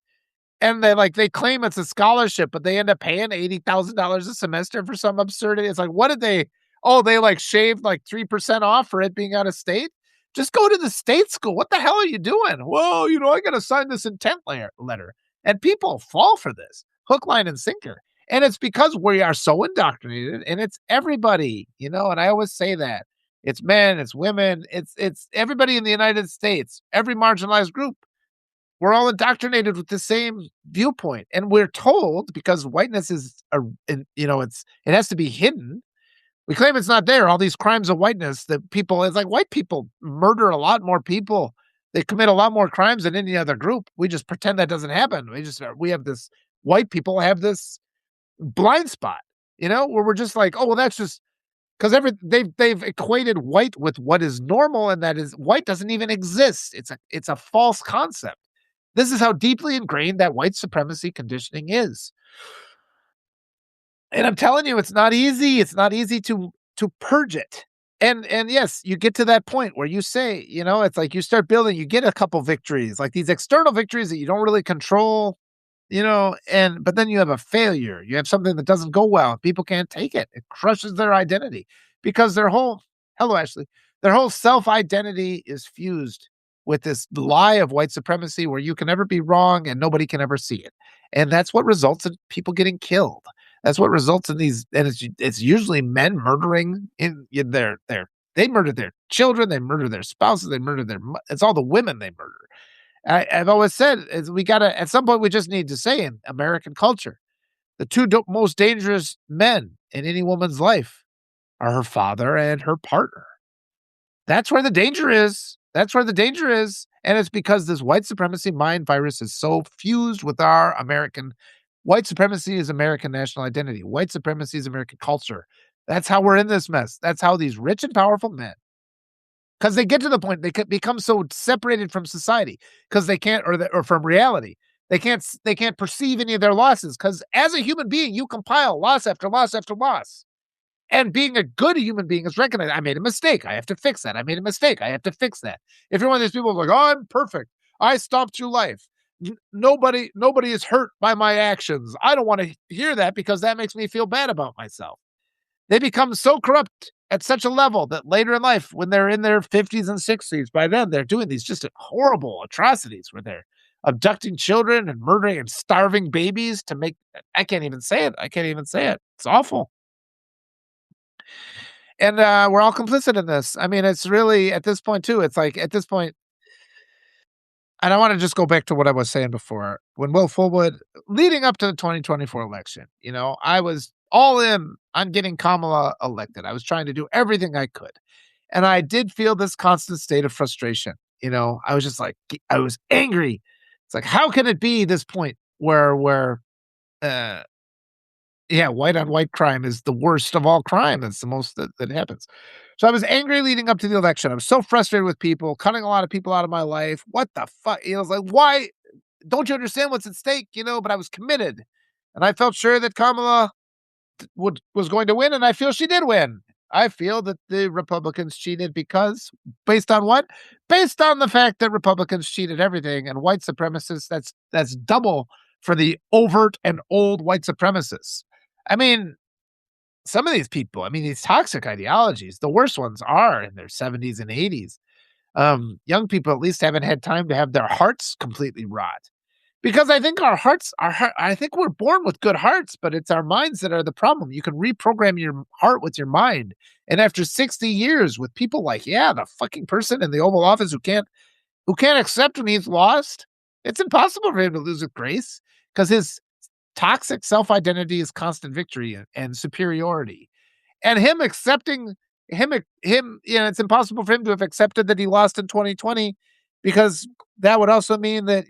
And they claim it's a scholarship, but they end up paying $80,000 a semester for some absurdity. It's like, what did they? Oh, they shaved 3% off for it being out of state. Just go to the state school. What the hell are you doing? Well, I got to sign this intent letter, and people fall for this hook, line, and sinker. And it's because we are so indoctrinated, and it's everybody, And I always say that it's men, it's women, it's everybody in the United States, every marginalized group. We're all indoctrinated with the same viewpoint, and we're told because whiteness is it has to be hidden. We claim it's not there. All these crimes of whiteness that it's like white people murder a lot more people. They commit a lot more crimes than any other group. We just pretend that doesn't happen. We have this, white people have this blind spot, where we're just like, oh, well, that's just because they've equated white with what is normal, and that is white doesn't even exist. It's a false concept. This is how deeply ingrained that white supremacy conditioning is. And I'm telling you, it's not easy. It's not easy to purge it. And yes, you get to that point where you say, it's like you start building, you get a couple victories, like these external victories that you don't really control, but then you have a failure. You have something that doesn't go well. People can't take it. It crushes their identity because hello, Ashley, their whole self-identity is fused with this lie of white supremacy where you can never be wrong and nobody can ever see it. And that's what results in people getting killed. That's what results in these, and it's usually men murdering in they murder their children, they murder their spouses, they murder it's all the women they murder. I've always said is we gotta at some point we just need to say in American culture, the two most dangerous men in any woman's life are her father and her partner. That's where the danger is. That's where the danger is. And it's because this white supremacy mind virus is so fused with our American white supremacy is American national identity. White supremacy is American culture. That's how we're in this mess. That's how these rich and powerful men, because they get to the point they could become so separated from society because they can't, or from reality. They can't perceive any of their losses because as a human being, you compile loss after loss after loss. And being a good human being is recognized. I made a mistake. I have to fix that. I made a mistake. I have to fix that. If you're one of these people like, oh, I'm perfect. I stomped through life. Nobody is hurt by my actions. I don't want to hear that because that makes me feel bad about myself. They become so corrupt at such a level that later in life, when they're in their 50s and 60s, by then they're doing these just horrible atrocities where they're abducting children and murdering and starving babies to make. I can't even say it. I can't even say it. It's awful. And, we're all complicit in this. I mean, it's really at this point too, it's like at this point and I wanna just go back to what I was saying before. When Will Fullwood leading up to the 2024 election, I was all in on getting Kamala elected. I was trying to do everything I could. And I did feel this constant state of frustration. I was just like, I was angry. It's like, how can it be this point where, uh yeah, white on white crime is the worst of all crime. It's the most that happens. So I was angry leading up to the election. I was so frustrated with people, cutting a lot of people out of my life. What the fuck? I was like, why don't you understand what's at stake? But I was committed. And I felt sure that Kamala was going to win, and I feel she did win. I feel that the Republicans cheated because based on what? Based on the fact that Republicans cheated everything and white supremacists, that's double for the overt and old white supremacists. I mean, some of these people, I mean, these toxic ideologies, the worst ones are in their 70s and 80s. Young people at least haven't had time to have their hearts completely rot. Because I think I think we're born with good hearts, but it's our minds that are the problem. You can reprogram your heart with your mind. And after 60 years with people like, yeah, the fucking person in the Oval Office who can't accept when he's lost, it's impossible for him to lose with grace because his toxic self-identity is constant victory and superiority. And him accepting him, it's impossible for him to have accepted that he lost in 2020 because that would also mean that,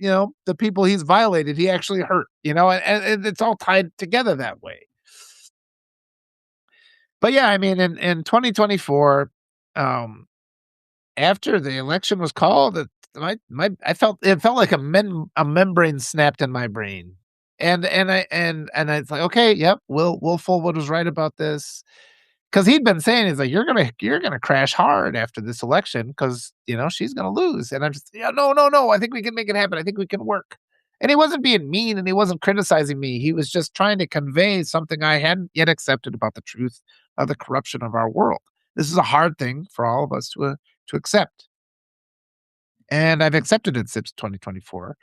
the people he's violated, he actually hurt, and it's all tied together that way. But yeah, I mean, in 2024, um, after the election was called, it felt like a membrane snapped in my brain. And it's like, okay, yep, Will Fullwood was right about this. 'Cause he'd been saying, he's like, "You're gonna crash hard after this election because she's gonna lose." And I'm just, "Yeah, no, no, no, I think we can make it happen. I think we can work." And he wasn't being mean, and he wasn't criticizing me. He was just trying to convey something I hadn't yet accepted about the truth of the corruption of our world. This is a hard thing for all of us to accept, and I've accepted it since 2024.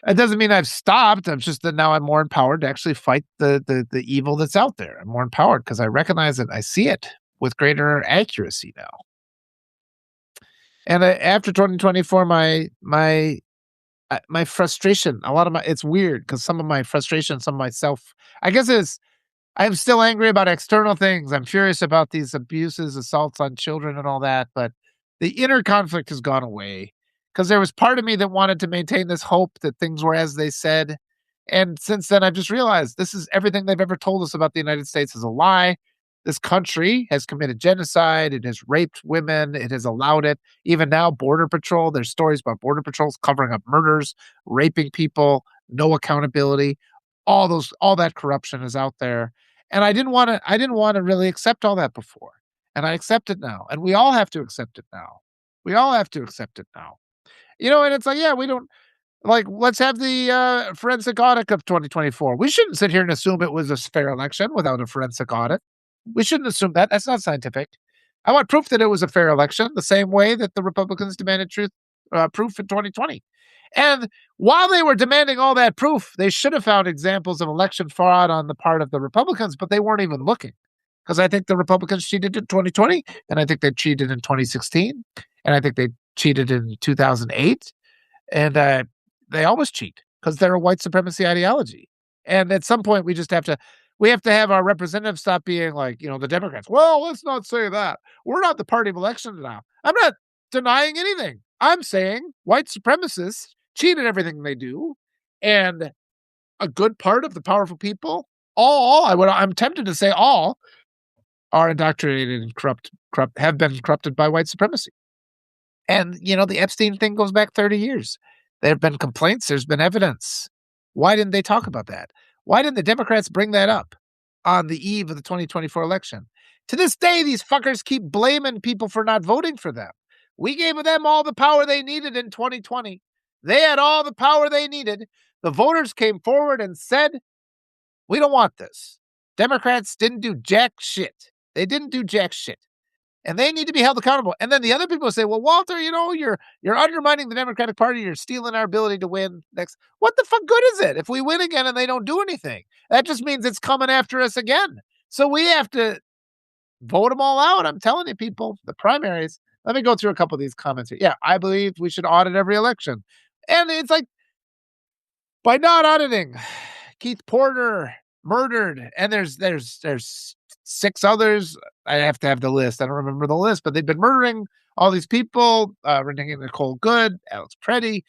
It doesn't mean I've stopped. I'm just that now I'm more empowered to actually fight the evil that's out there. I'm more empowered because I recognize it. I see it with greater accuracy now. And after 2024, my frustration, a lot of my it's weird because some of my frustration, some of myself, I guess is I'm still angry about external things. I'm furious about these abuses, assaults on children and all that, but the inner conflict has gone away because there was part of me that wanted to maintain this hope that things were as they said. And since then, I've just realized this is everything they've ever told us about the United States is a lie. This country has committed genocide. It has raped women. It has allowed it. Even now, Border Patrol, there's stories about Border Patrols covering up murders, raping people, no accountability. All that corruption is out there. And I didn't want to really accept all that before. And I accept it now. And we all have to accept it now. We all have to accept it now. And it's like, yeah, we don't like, let's have the forensic audit of 2024. We shouldn't sit here and assume it was a fair election without a forensic audit. We shouldn't assume that. That's not scientific. I want proof that it was a fair election, the same way that the Republicans demanded truth proof in 2020. And while they were demanding all that proof, they should have found examples of election fraud on the part of the Republicans, but they weren't even looking. Because I think the Republicans cheated in 2020, and I think they cheated in 2016, and I think they cheated in 2008, and they always cheat because they're a white supremacy ideology. And at some point, we have to have our representatives stop being like, the Democrats. Well, let's not say that. We're not the party of election now. I'm not denying anything. I'm saying white supremacists cheat at everything they do, and a good part of the powerful people, I'm tempted to say all, are indoctrinated and have been corrupted by white supremacy. And, the Epstein thing goes back 30 years. There have been complaints. There's been evidence. Why didn't they talk about that? Why didn't the Democrats bring that up on the eve of the 2024 election? To this day, these fuckers keep blaming people for not voting for them. We gave them all the power they needed in 2020. They had all the power they needed. The voters came forward and said, we don't want this. Democrats didn't do jack shit. They didn't do jack shit. And they need to be held accountable. And then the other people say, well, Walter, you're undermining the Democratic Party. You're stealing our ability to win next. What the fuck good is it if we win again and they don't do anything? That just means it's coming after us again. So we have to vote them all out. I'm telling you, people, the primaries. Let me go through a couple of these comments here. Yeah, I believe we should audit every election. And it's like, by not auditing, Keith Porter murdered, and there's 6 others. I have to have the list. I don't remember the list, but they've been murdering all these people. Renee Nicole Good, Alex Preddy,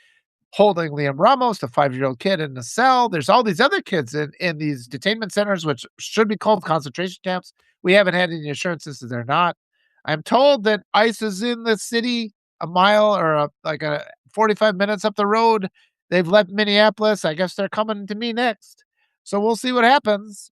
holding Liam Ramos, the 5-year-old kid, in the cell. There's all these other kids in these detainment centers, which should be called concentration camps. We haven't had any assurances that they're not. I'm told that ICE is in the city a mile or 45 minutes up the road. They've left Minneapolis. I guess they're coming to me next. So we'll see what happens.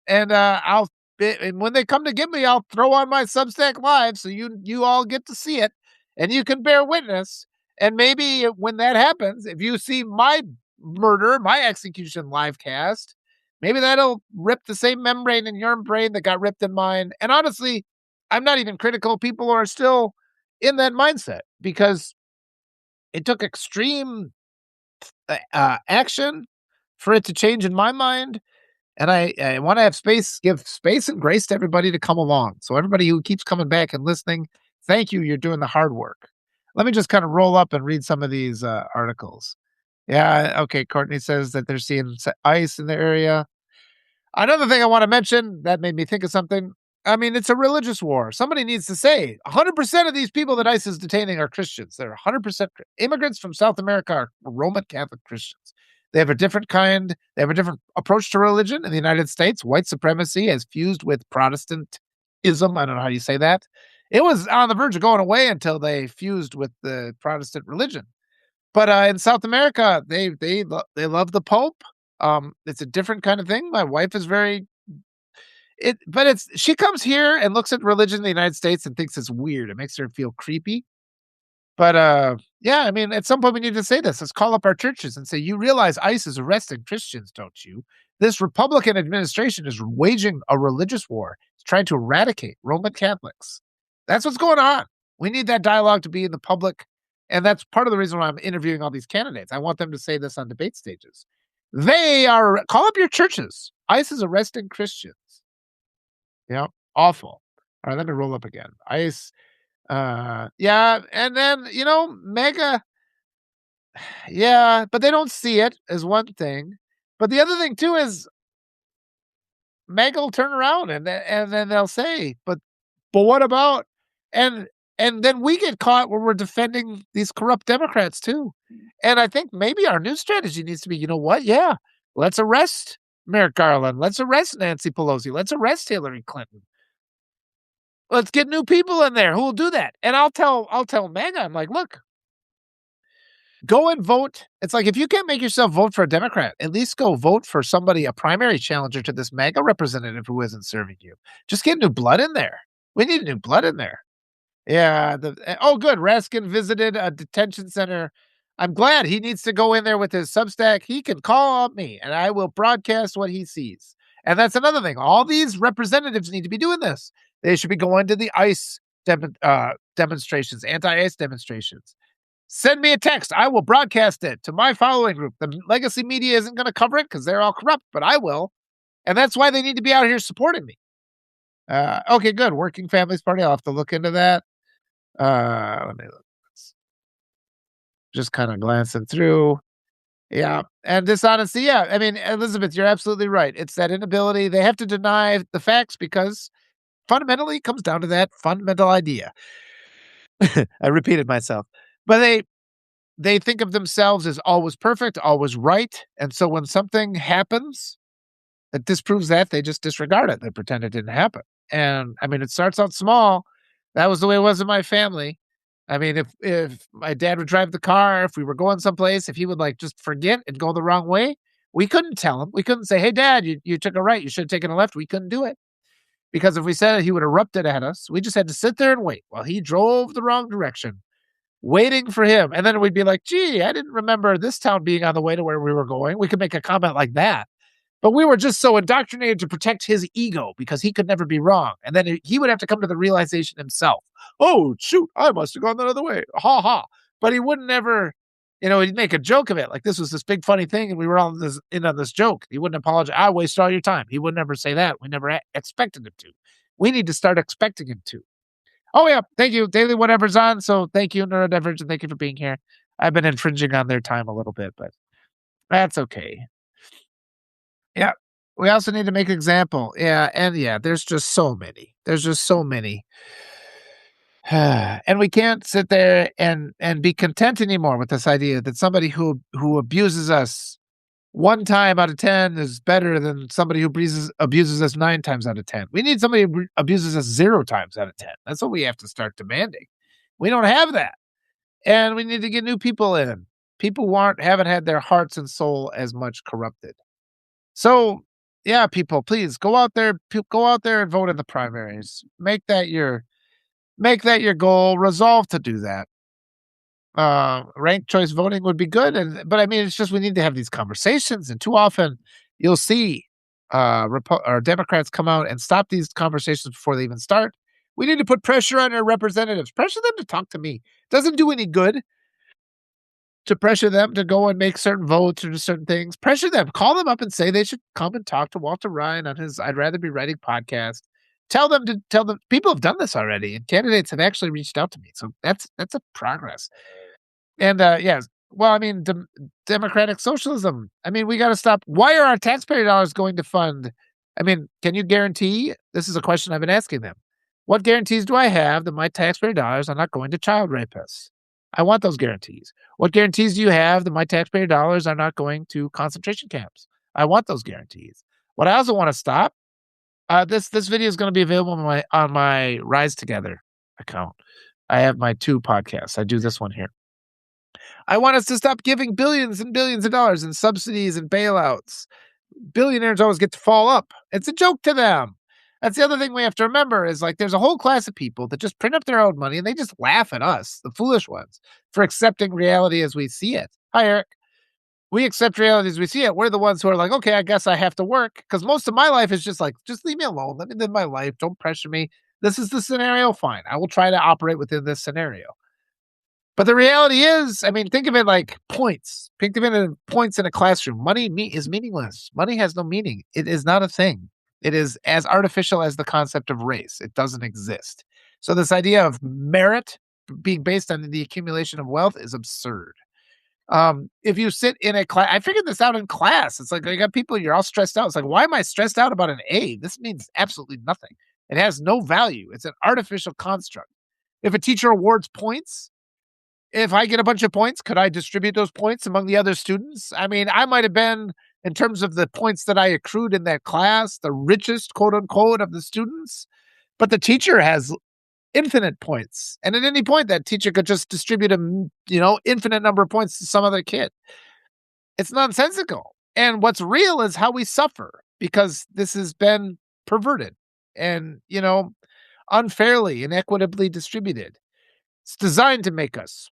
And and when they come to get me, I'll throw on my Substack Live so you all get to see it and you can bear witness. And maybe when that happens, if you see my murder, my execution live cast, maybe that'll rip the same membrane in your brain that got ripped in mine. And honestly, I'm not even critical. People are still in that mindset because it took extreme action for it to change in my mind. And I want to give space and grace to everybody to come along. So everybody who keeps coming back and listening, thank you. You're doing the hard work. Let me just kind of roll up and read some of these articles. Yeah. Okay. Courtney says that they're seeing ICE in the area. Another thing I want to mention that made me think of something. I mean, it's a religious war. Somebody needs to say 100% of these people that ICE is detaining are Christians. They're 100% immigrants from South America are Roman Catholic Christians. They have a different approach to religion in the United States. White supremacy has fused with Protestantism. I don't know how you say that. It was on the verge of going away until they fused with the Protestant religion. But in South America, they love the Pope. It's a different kind of thing. My wife is she comes here and looks at religion in the United States and thinks it's weird. It makes her feel creepy. But yeah, I mean, at some point we need to say this. Let's call up our churches and say, you realize ICE is arresting Christians, don't you? This Republican administration is waging a religious war. It's trying to eradicate Roman Catholics. That's what's going on. We need that dialogue to be in the public. And that's part of the reason why I'm interviewing all these candidates. I want them to say this on debate stages. Call up your churches. ICE is arresting Christians. Awful. All right, let me roll up again. ICE. Yeah, and then, mega. Yeah, but they don't see it as one thing. But the other thing too is mega will turn around and then they'll say, but what about, and then we get caught where we're defending these corrupt Democrats too. And I think maybe our new strategy needs to be, you know what? Yeah, let's arrest Merrick Garland. Let's arrest Nancy Pelosi. Let's arrest Hillary Clinton. Let's get new people in there who will do that. And I'll tell MAGA, I'm like, look, go and vote. It's like, if you can't make yourself vote for a Democrat, at least go vote for somebody, a primary challenger to this MAGA representative who isn't serving you. Just get new blood in there. We need new blood in there. Yeah. Good. Raskin visited a detention center. I'm glad. He needs to go in there with his Substack. He can call up me and I will broadcast what he sees. And that's another thing. All these representatives need to be doing this. They should be going to the ICE demonstrations, anti-ICE demonstrations. Send me a text. I will broadcast it to my following group. The legacy media isn't going to cover it because they're all corrupt, but I will. And that's why they need to be out here supporting me. Okay, good. Working Families Party. I'll have to look into that. Let me look. Just kind of glancing through. Yeah. And dishonesty. Yeah. I mean, Elizabeth, you're absolutely right. It's that inability. They have to deny the facts because fundamentally it comes down to that fundamental idea. I repeated myself. But they think of themselves as always perfect, always right. And so when something happens that disproves that, they just disregard it. They pretend it didn't happen. And I mean, it starts out small. That was the way it was in my family. I mean, if my dad would drive the car, if we were going someplace, if he would like just forget and go the wrong way, we couldn't tell him. We couldn't say, "Hey, Dad, you took a right. You should have taken a left." We couldn't do it because if we said it, he would have erupted at us. We just had to sit there and wait while he drove the wrong direction, waiting for him. And then we'd be like, "Gee, I didn't remember this town being on the way to where we were going." We could make a comment like that. But we were just so indoctrinated to protect his ego because he could never be wrong. And then he would have to come to the realization himself. Oh, shoot, I must have gone the other way. Ha ha. But he wouldn't ever, he'd make a joke of it. Like this was this big funny thing and we were all in on this joke. He wouldn't apologize. I wasted all your time. He would never say that. We never expected him to. We need to start expecting him to. Oh, yeah. Thank you. Daily Whatever's on. So thank you, Neurodivergent. Thank you for being here. I've been infringing on their time a little bit, but that's okay. Yeah. We also need to make example. Yeah, and yeah, there's just so many. There's just so many. And we can't sit there and be content anymore with this idea that somebody who abuses us 1 time out of 10 is better than somebody who abuses us 9 times out of 10. We need somebody who abuses us 0 times out of 10. That's what we have to start demanding. We don't have that. And we need to get new people in. People who haven't had their hearts and soul as much corrupted. So, yeah, people, please go out there and vote in the primaries. Make that your goal. Resolve to do that. Ranked choice voting would be good, but I mean, it's just we need to have these conversations, and too often you'll see or Democrats come out and stop these conversations before they even start. We need to put pressure on our representatives. Pressure them to talk to me. Doesn't do any good to pressure them to go and make certain votes or certain things. Pressure them. Call them up and say they should come and talk to Walter Rhein on his I'd Rather Be Writing podcast. Tell them. People have done this already, and candidates have actually reached out to me. So that's a progress. And yes, well, I mean, democratic socialism. I mean, we got to stop. Why are our taxpayer dollars going to fund? I mean, can you guarantee? This is a question I've been asking them. What guarantees do I have that my taxpayer dollars are not going to child rapists? I want those guarantees. What guarantees do you have that my taxpayer dollars are not going to concentration camps? I want those guarantees. What I also want to stop. This video is going to be available on my Rise Together account. I have my 2 podcasts. I do this one here. I want us to stop giving billions and billions of dollars in subsidies and bailouts. Billionaires always get to fall up. It's a joke to them. That's the other thing we have to remember is like there's a whole class of people that just print up their own money and they just laugh at us, the foolish ones, for accepting reality as we see it. Hi, Eric. We accept reality as we see it. We're the ones who are like, okay, I guess I have to work because most of my life is just like, just leave me alone. Let me live my life. Don't pressure me. This is the scenario. Fine. I will try to operate within this scenario. But the reality is, I mean, think of it like points. Think of it in points in a classroom. Money is meaningless. Money has no meaning. It is not a thing. It is as artificial as the concept of race. It doesn't exist. So this idea of merit being based on the accumulation of wealth is absurd. If you sit in a class, I figured this out in class. It's like you got people, you're all stressed out. It's like, why am I stressed out about an A? This means absolutely nothing. It has no value. It's an artificial construct. If a teacher awards points, if I get a bunch of points, could I distribute those points among the other students? I mean, I might have been, in terms of the points that I accrued in that class, the richest, quote unquote, of the students. But the teacher has infinite points. And at any point, that teacher could just distribute infinite number of points to some other kid. It's nonsensical. And what's real is how we suffer because this has been perverted and, unfairly, inequitably distributed. It's designed to make us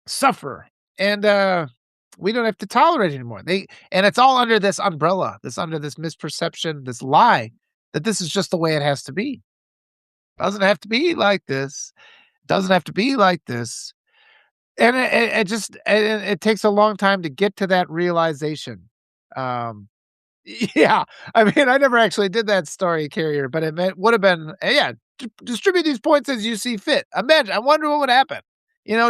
suffer. And we don't have to tolerate it anymore. And it's all under this umbrella, under this misperception, this lie that this is just the way it has to be. Doesn't have to be like this. Doesn't have to be like this. And it just it takes a long time to get to that realization. Um, yeah, I mean, I never actually did that story carrier, but it would have been, yeah, distribute these points as you see fit. Imagine, I wonder what would happen,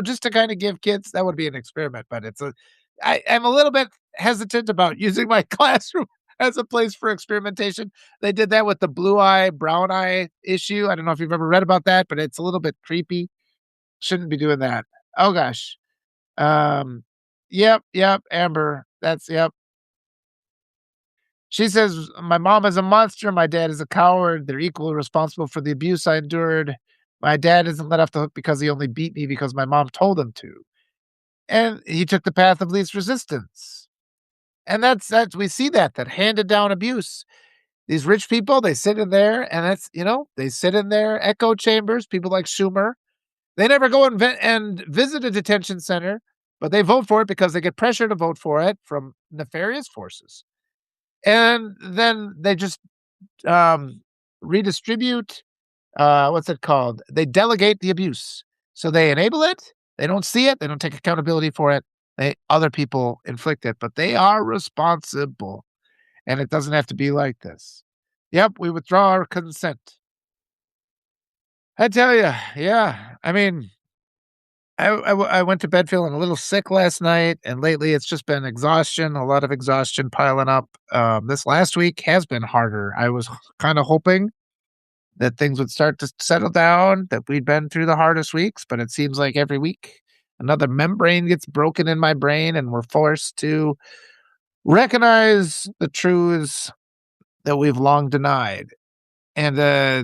just to kind of give kids, that would be an experiment, but I'm a little bit hesitant about using my classroom as a place for experimentation. They did that with the blue eye, brown eye issue. I don't know if you've ever read about that, but it's a little bit creepy. Shouldn't be doing that. Oh gosh. Um, yep, Amber. Yep. She says, "My mom is a monster. My dad is a coward. They're equally responsible for the abuse I endured. My dad isn't let off the hook because he only beat me because my mom told him to. And he took the path of least resistance." And that's we see that handed down abuse. These rich people, they sit in there and they sit in their echo chambers, people like Schumer. They never go and visit a detention center, but they vote for it because they get pressure to vote for it from nefarious forces. And then they just um, redistribute. What's it called? They delegate the abuse. So they enable it. They don't see it. They don't take accountability for it. Other people inflict it, but they are responsible. And it doesn't have to be like this. Yep, we withdraw our consent. I tell you, yeah. I mean, I went to bed feeling a little sick last night, and lately it's just been exhaustion, a lot of exhaustion piling up. This last week has been harder. I was kind of hoping that things would start to settle down, that we'd been through the hardest weeks, but it seems like every week another membrane gets broken in my brain, and we're forced to recognize the truths that we've long denied. And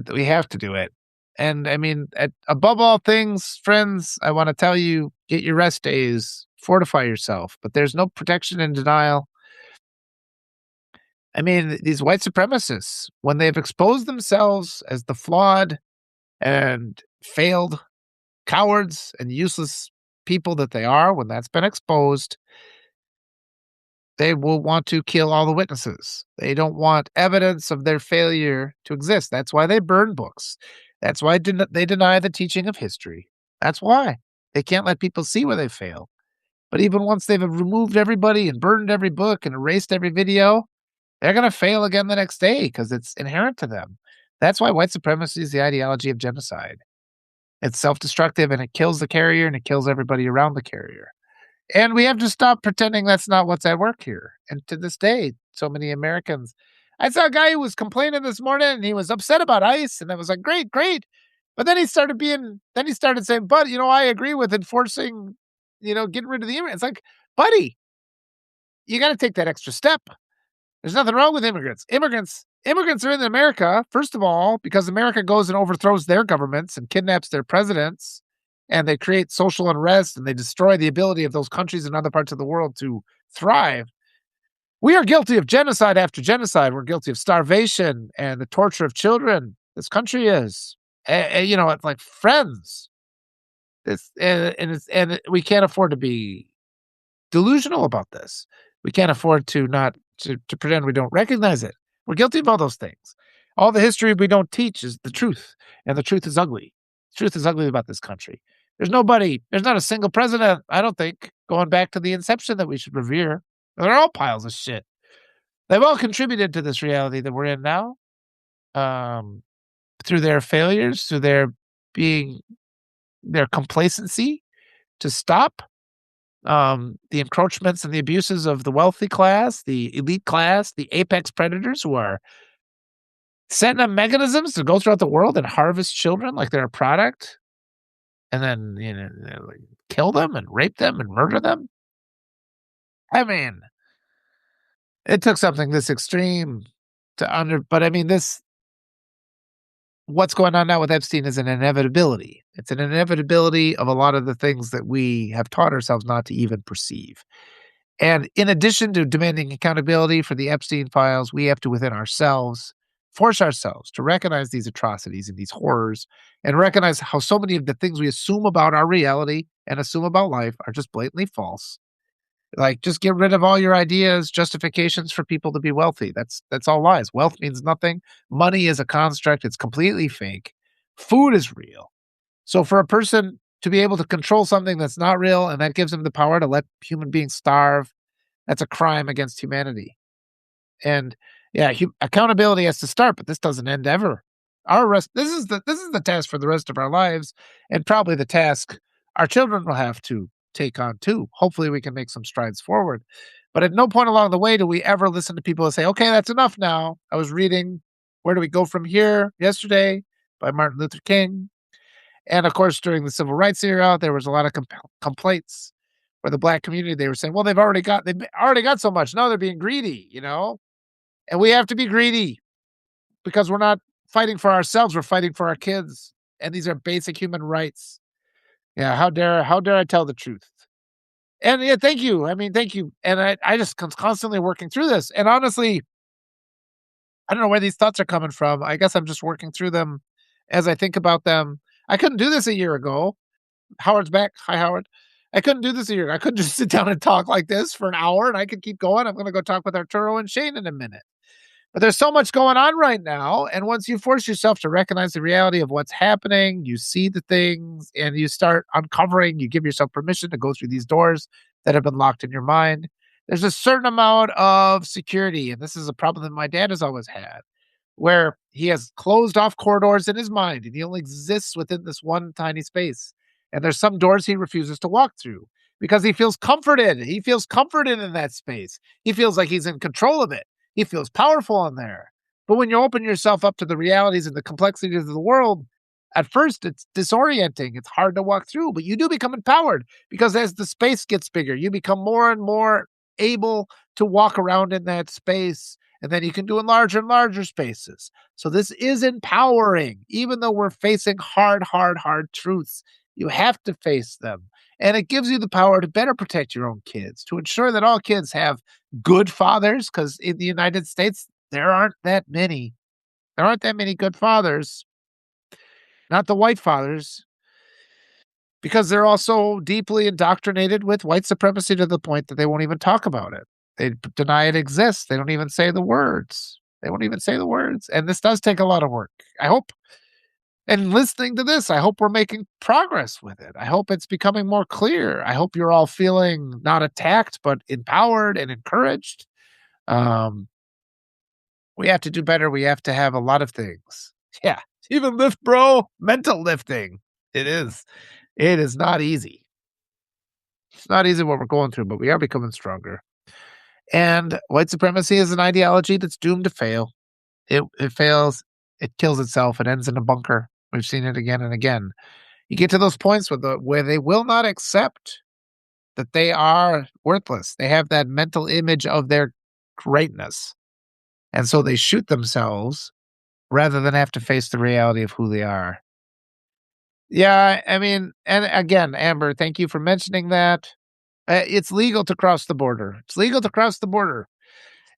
we have to do it. And I mean, above all things, friends, I want to tell you, get your rest days, fortify yourself, but there's no protection in denial. I mean, these white supremacists, when they've exposed themselves as the flawed and failed cowards and useless people that they are, when that's been exposed, they will want to kill all the witnesses. They don't want evidence of their failure to exist. That's why they burn books. That's why they deny the teaching of history. That's why. They can't let people see where they fail. But even once they've removed everybody and burned every book and erased every video, they're going to fail again the next day because it's inherent to them. That's why white supremacy is the ideology of genocide. It's self-destructive and it kills the carrier and it kills everybody around the carrier. And we have to stop pretending that's not what's at work here. And to this day, so many Americans. I saw a guy who was complaining this morning and he was upset about ICE. And I was like, great, great. But then he started saying, but, I agree with enforcing, getting rid of the immigrants. It's like, buddy, you got to take that extra step. There's nothing wrong with immigrants. Immigrants are in America, first of all, because America goes and overthrows their governments and kidnaps their presidents, and they create social unrest and they destroy the ability of those countries in other parts of the world to thrive. We are guilty of genocide after genocide. We're guilty of starvation and the torture of children. This country is. It's like friends. We can't afford to be delusional about this. We can't afford to not to pretend we don't recognize it. We're guilty of all those things. All the history we don't teach is the truth, and the truth is ugly. The truth is ugly about this country. There's not a single president, I don't think, going back to the inception that we should revere. They're all piles of shit. They've all contributed to this reality that we're in now, through their failures, through their complacency to stop the encroachments and the abuses of the wealthy class, the elite class, the apex predators who are setting up mechanisms to go throughout the world and harvest children like they're a product, and then like, kill them and rape them and murder them. I mean, it took something this extreme but I mean, what's going on now with Epstein is an inevitability. It's an inevitability of a lot of the things that we have taught ourselves not to even perceive. And in addition to demanding accountability for the Epstein files, we have to, within ourselves, force ourselves to recognize these atrocities and these horrors and recognize how so many of the things we assume about our reality and assume about life are just blatantly false. Like, just get rid of all your ideas, justifications for people to be wealthy. That's all lies. Wealth means nothing. Money is a construct. It's completely fake. Food is real. So for a person to be able to control something that's not real, and that gives them the power to let human beings starve. That's a crime against humanity. And yeah, accountability has to start, but this doesn't end ever. This is the task for the rest of our lives, and probably the task our children will have to take on too. Hopefully, we can make some strides forward. But at no point along the way do we ever listen to people and say, "Okay, that's enough now." I was reading "Where Do We Go From Here" yesterday by Martin Luther King, and of course, during the civil rights era, there was a lot of complaints for the black community. They were saying, "Well, they've already got so much. No, they're being greedy," you know? And we have to be greedy because we're not fighting for ourselves, we're fighting for our kids. And these are basic human rights. Yeah, how dare I tell the truth? And yeah, thank you. I mean, thank you. And I just constantly working through this. And honestly, I don't know where these thoughts are coming from. I guess I'm just working through them as I think about them. I couldn't do this a year ago. Howard's back. Hi, Howard. I couldn't do this a year. I couldn't just sit down and talk like this for an hour and I could keep going. I'm going to go talk with Arturo and Shane in a minute. But there's so much going on right now, and once you force yourself to recognize the reality of what's happening, you see the things, and you start uncovering, you give yourself permission to go through these doors that have been locked in your mind. There's a certain amount of security, and this is a problem that my dad has always had, where he has closed off corridors in his mind, and he only exists within this one tiny space. And there's some doors he refuses to walk through because he feels comforted. He feels comforted in that space. He feels like he's in control of it. He feels powerful in there. But when you open yourself up to the realities and the complexities of the world, at first it's disorienting. It's hard to walk through, but you do become empowered because as the space gets bigger, you become more and more able to walk around in that space. And then you can do in larger and larger spaces. So this is empowering, even though we're facing hard truths. You have to face them. And it gives you the power to better protect your own kids, to ensure that all kids have good fathers, because in the United States, there aren't that many. There aren't that many good fathers, not the white fathers, because they're also deeply indoctrinated with white supremacy to the point that they won't even talk about it. They deny it exists. They don't even say the words. They won't even say the words. And this does take a lot of work. I hope, and listening to this, I hope we're making progress with it. I hope it's becoming more clear. I hope you're all feeling not attacked, but empowered and encouraged. Um, we have to do better. We have to have a lot of things. Yeah. Even lift, bro. Mental lifting. It is. It is not easy. It's not easy what we're going through, but we are becoming stronger. And white supremacy is an ideology that's doomed to fail. It fails. It kills itself. It ends in a bunker. We've seen it again and again. You get to those points where they will not accept that they are worthless. They have that mental image of their greatness. And so they shoot themselves rather than have to face the reality of who they are. Yeah, I mean, and again, Amber, thank you for mentioning that. It's legal to cross the border. It's legal to cross the border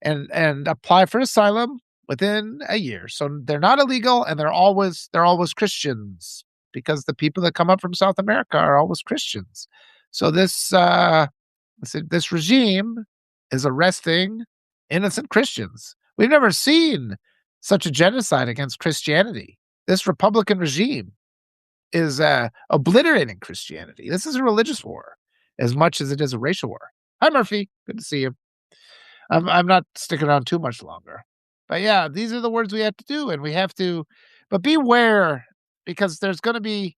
and apply for asylum within a year. So they're not illegal, and they're always Christians because the people that come up from South America are always Christians. So this regime is arresting innocent Christians. We've never seen such a genocide against Christianity. This Republican regime is obliterating Christianity. This is a religious war as much as it is a racial war. Hi, Murphy. Good to see you. I'm not sticking around too much longer. But yeah, these are the words we have to do, and we have to, but beware because there's going to be,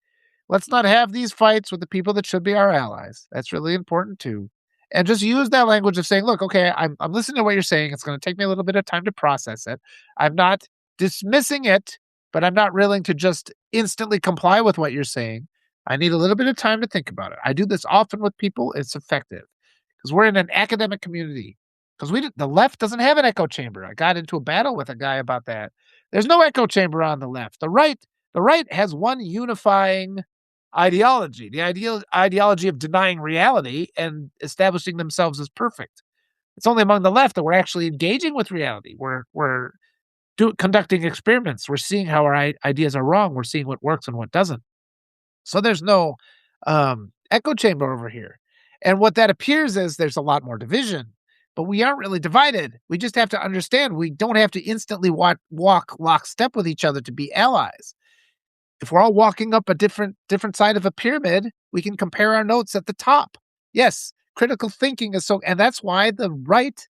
let's not have these fights with the people that should be our allies. That's really important too. And just use that language of saying, look, okay, I'm listening to what you're saying. It's going to take me a little bit of time to process it. I'm not dismissing it, but I'm not willing to just instantly comply with what you're saying. I need a little bit of time to think about it. I do this often with people. It's effective because we're in an academic community. Because the left doesn't have an echo chamber. I got into a battle with a guy about that. There's no echo chamber on the left. The right has one unifying ideology, the ideology of denying reality and establishing themselves as perfect. It's only among the left that we're actually engaging with reality. We're conducting experiments. We're seeing how our ideas are wrong. We're seeing what works and what doesn't. So there's no echo chamber over here. And what that appears is there's a lot more division. But we aren't really divided. We just have to understand we don't have to instantly walk lockstep with each other to be allies. if we're all walking up a different side of a pyramid, we can compare our notes at the top. Yes, critical thinking is and that's why the right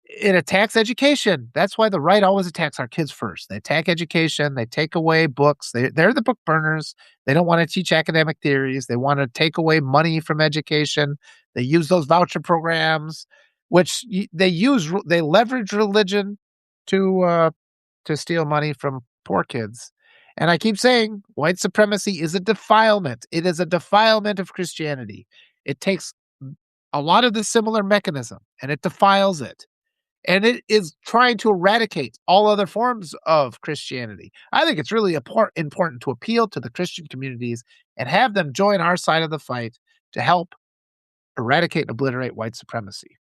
it attacks education. That's why the right always attacks our kids first. They attack education. They take away books. They're the book burners. They don't want to teach academic theories. They want to take away money from education. They use those voucher programs, which they leverage religion to steal money from poor kids. And I keep saying white supremacy is a defilement. It is a defilement of Christianity. It takes a lot of the similar mechanism and it defiles it. And it is trying to eradicate all other forms of Christianity. I think it's really important to appeal to the Christian communities and have them join our side of the fight to help eradicate and obliterate white supremacy.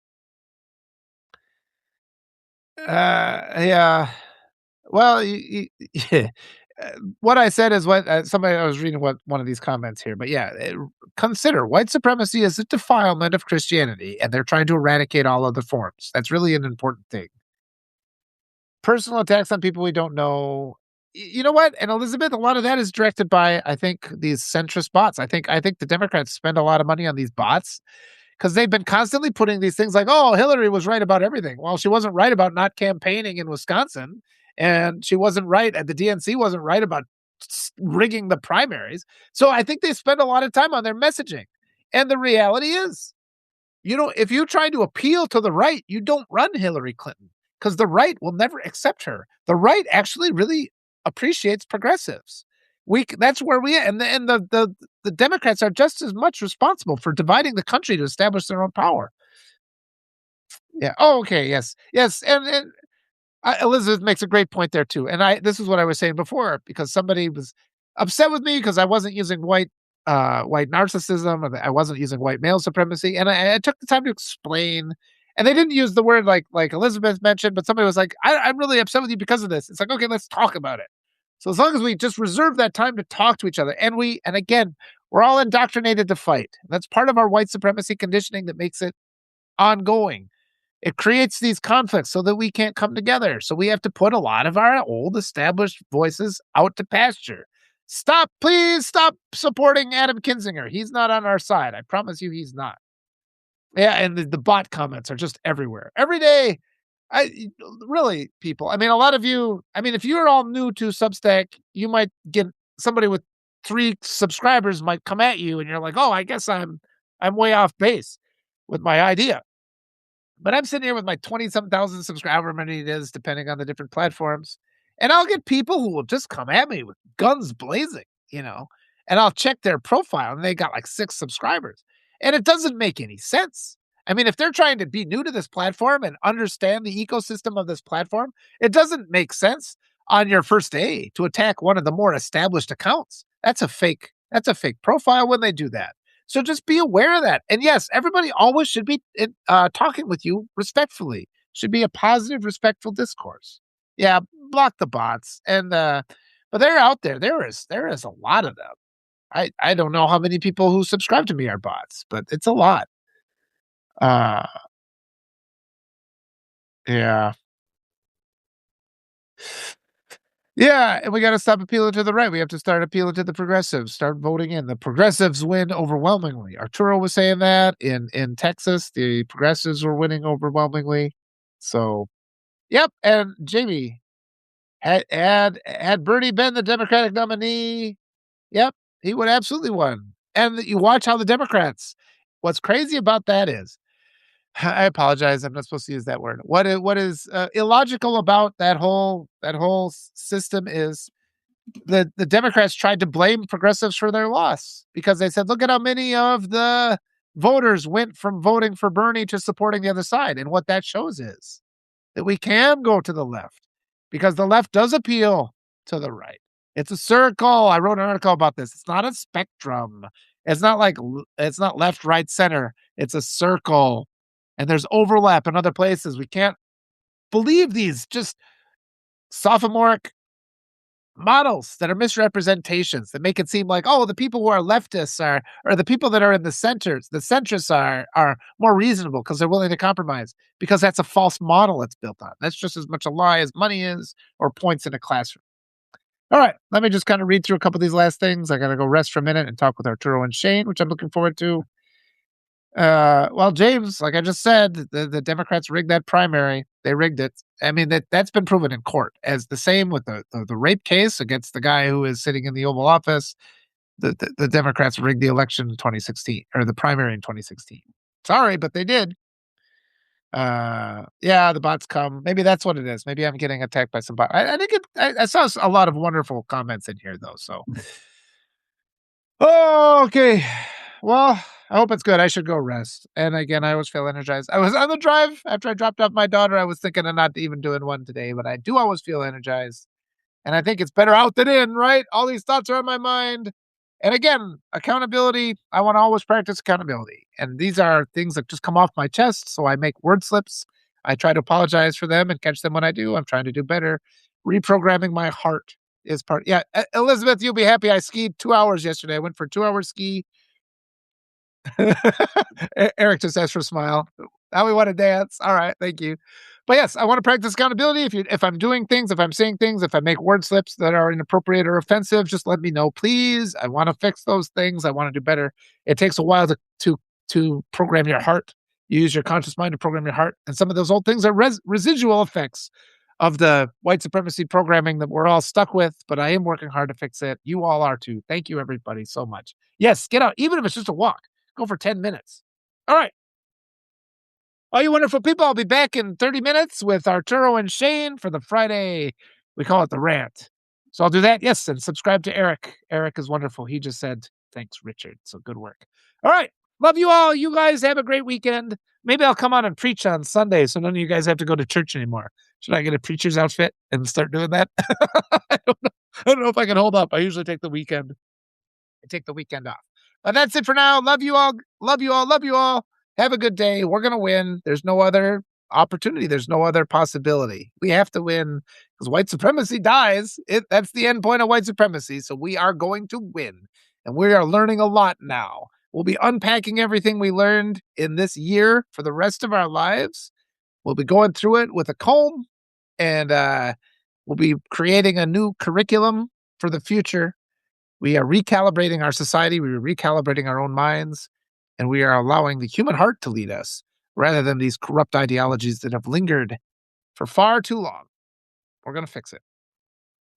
Yeah. Well, yeah. What I said is what somebody I was reading one of these comments here, but yeah, consider white supremacy is a defilement of Christianity, and they're trying to eradicate all other forms. That's really an important thing. Personal attacks on people we don't know. You know what? And Elizabeth, a lot of that is directed by, I think, these centrist bots. I think the Democrats spend a lot of money on these bots because they've been constantly putting these things like, "Oh, Hillary was right about everything." Well, she wasn't right about not campaigning in Wisconsin, and she wasn't right, and the DNC wasn't right about rigging the primaries. So I think they spend a lot of time on their messaging. And the reality is, if you try to appeal to the right, you don't run Hillary Clinton because the right will never accept her. The right actually really appreciates progressives. That's where we and the Democrats are just as much responsible for dividing the country to establish their own power. Yeah. Oh, okay. Yes. Yes. And Elizabeth makes a great point there too. And this is what I was saying before because somebody was upset with me because I wasn't using white narcissism, or I wasn't using white male supremacy, and I took the time to explain. And they didn't use the word like Elizabeth mentioned, but somebody was like, "I'm really upset with you because of this." It's like, okay, let's talk about it. So as long as we just reserve that time to talk to each other, and again, we're all indoctrinated to fight. That's part of our white supremacy conditioning that makes it ongoing. It creates these conflicts so that we can't come together. So we have to put a lot of our old established voices out to pasture. Please stop supporting Adam Kinzinger. He's not on our side. I promise you he's not. Yeah, and the bot comments are just everywhere. Every day. Really, people. I mean, a lot of you, if you're all new to Substack, you might get somebody with 3 subscribers might come at you and you're like, "Oh, I guess I'm way off base with my idea." But I'm sitting here with my 20-some thousand subscribers, however many it is, depending on the different platforms. And I'll get people who will just come at me with guns blazing, and I'll check their profile and they got like 6 subscribers. And it doesn't make any sense. I mean, if they're trying to be new to this platform and understand the ecosystem of this platform, it doesn't make sense on your first day to attack one of the more established accounts. That's a fake profile when they do that. So just be aware of that. And yes, everybody always should be talking with you respectfully. Should be a positive, respectful discourse. Yeah, block the bots. But they're out there. There is a lot of them. I don't know how many people who subscribe to me are bots, but it's a lot. Uh, yeah. Yeah, and we gotta stop appealing to the right. We have to start appealing to the progressives, start voting in. The progressives win overwhelmingly. Arturo was saying that in Texas, the progressives were winning overwhelmingly. So, yep, and Jamie, had Bernie been the Democratic nominee, yep, he would absolutely won. And you watch how the Democrats what's crazy about that is I apologize, I'm not supposed to use that word. What is illogical about that whole system is the Democrats tried to blame progressives for their loss because they said, "Look at how many of the voters went from voting for Bernie to supporting the other side." And what that shows is that we can go to the left because the left does appeal to the right. It's a circle. I wrote an article about this. It's not a spectrum. It's not left, right, center. It's a circle. And there's overlap in other places. We can't believe these just sophomoric models that are misrepresentations that make it seem like, oh, the people who are leftists or the people that are in the centrists are more reasonable because they're willing to compromise, because that's a false model it's built on. That's just as much a lie as money is or points in a classroom. All right, let me just kind of read through a couple of these last things. I got to go rest for a minute and talk with Arturo and Shane, which I'm looking forward to. Well, James, like I just said, the Democrats rigged that primary. They rigged it. I mean, that's been proven in court as the same with the rape case against the guy who is sitting in the Oval Office. The Democrats rigged the election in 2016 or the primary in 2016. Sorry, but they did. Yeah, the bots come. Maybe that's what it is. Maybe I'm getting attacked by some bot. I think I saw a lot of wonderful comments in here though. So, oh, okay. Well, I hope it's good. I should go rest. And again, I always feel energized. I was on the drive after I dropped off my daughter. I was thinking of not even doing one today, but I do always feel energized. And I think it's better out than in, right? All these thoughts are on my mind. And again, accountability, I want to always practice accountability. And these are things that just come off my chest. So I make word slips. I try to apologize for them and catch them when I do. I'm trying to do better. Reprogramming my heart is part. Yeah, Elizabeth, you'll be happy. I skied 2 hours yesterday. I went for a 2 hour ski. Eric just asked for a smile. Now we want to dance. All right, thank you. But yes, I want to practice accountability. If I'm doing things, if I'm saying things, if I make word slips that are inappropriate or offensive, just let me know, please. I want to fix those things. I want to do better. It takes a while to program your heart. You use your conscious mind to program your heart, and some of those old things are residual effects of the white supremacy programming that we're all stuck with. But I am working hard to fix it. You all are too. Thank you, everybody, so much. Yes, get out, even if it's just a walk. Go for 10 minutes. All right. All you wonderful people, I'll be back in 30 minutes with Arturo and Shane for the Friday. We call it the rant. So I'll do that. Yes. And subscribe to Eric. Eric is wonderful. He just said, thanks, Richard. So good work. All right. Love you all. You guys have a great weekend. Maybe I'll come on and preach on Sunday so none of you guys have to go to church anymore. Should I get a preacher's outfit and start doing that? I don't know. I don't know if I can hold up. I usually take the weekend. I take the weekend off. But that's it for now. Love you all. Love you all. Love you all. Have a good day. We're going to win. There's no other opportunity. There's no other possibility. We have to win because white supremacy dies. That's the end point of white supremacy. So we are going to win. And we are learning a lot now. We'll be unpacking everything we learned in this year for the rest of our lives. We'll be going through it with a comb and we'll be creating a new curriculum for the future. We are recalibrating our society. We are recalibrating our own minds. And we are allowing the human heart to lead us rather than these corrupt ideologies that have lingered for far too long. We're going to fix it.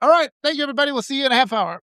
All right. Thank you, everybody. We'll see you in a half hour.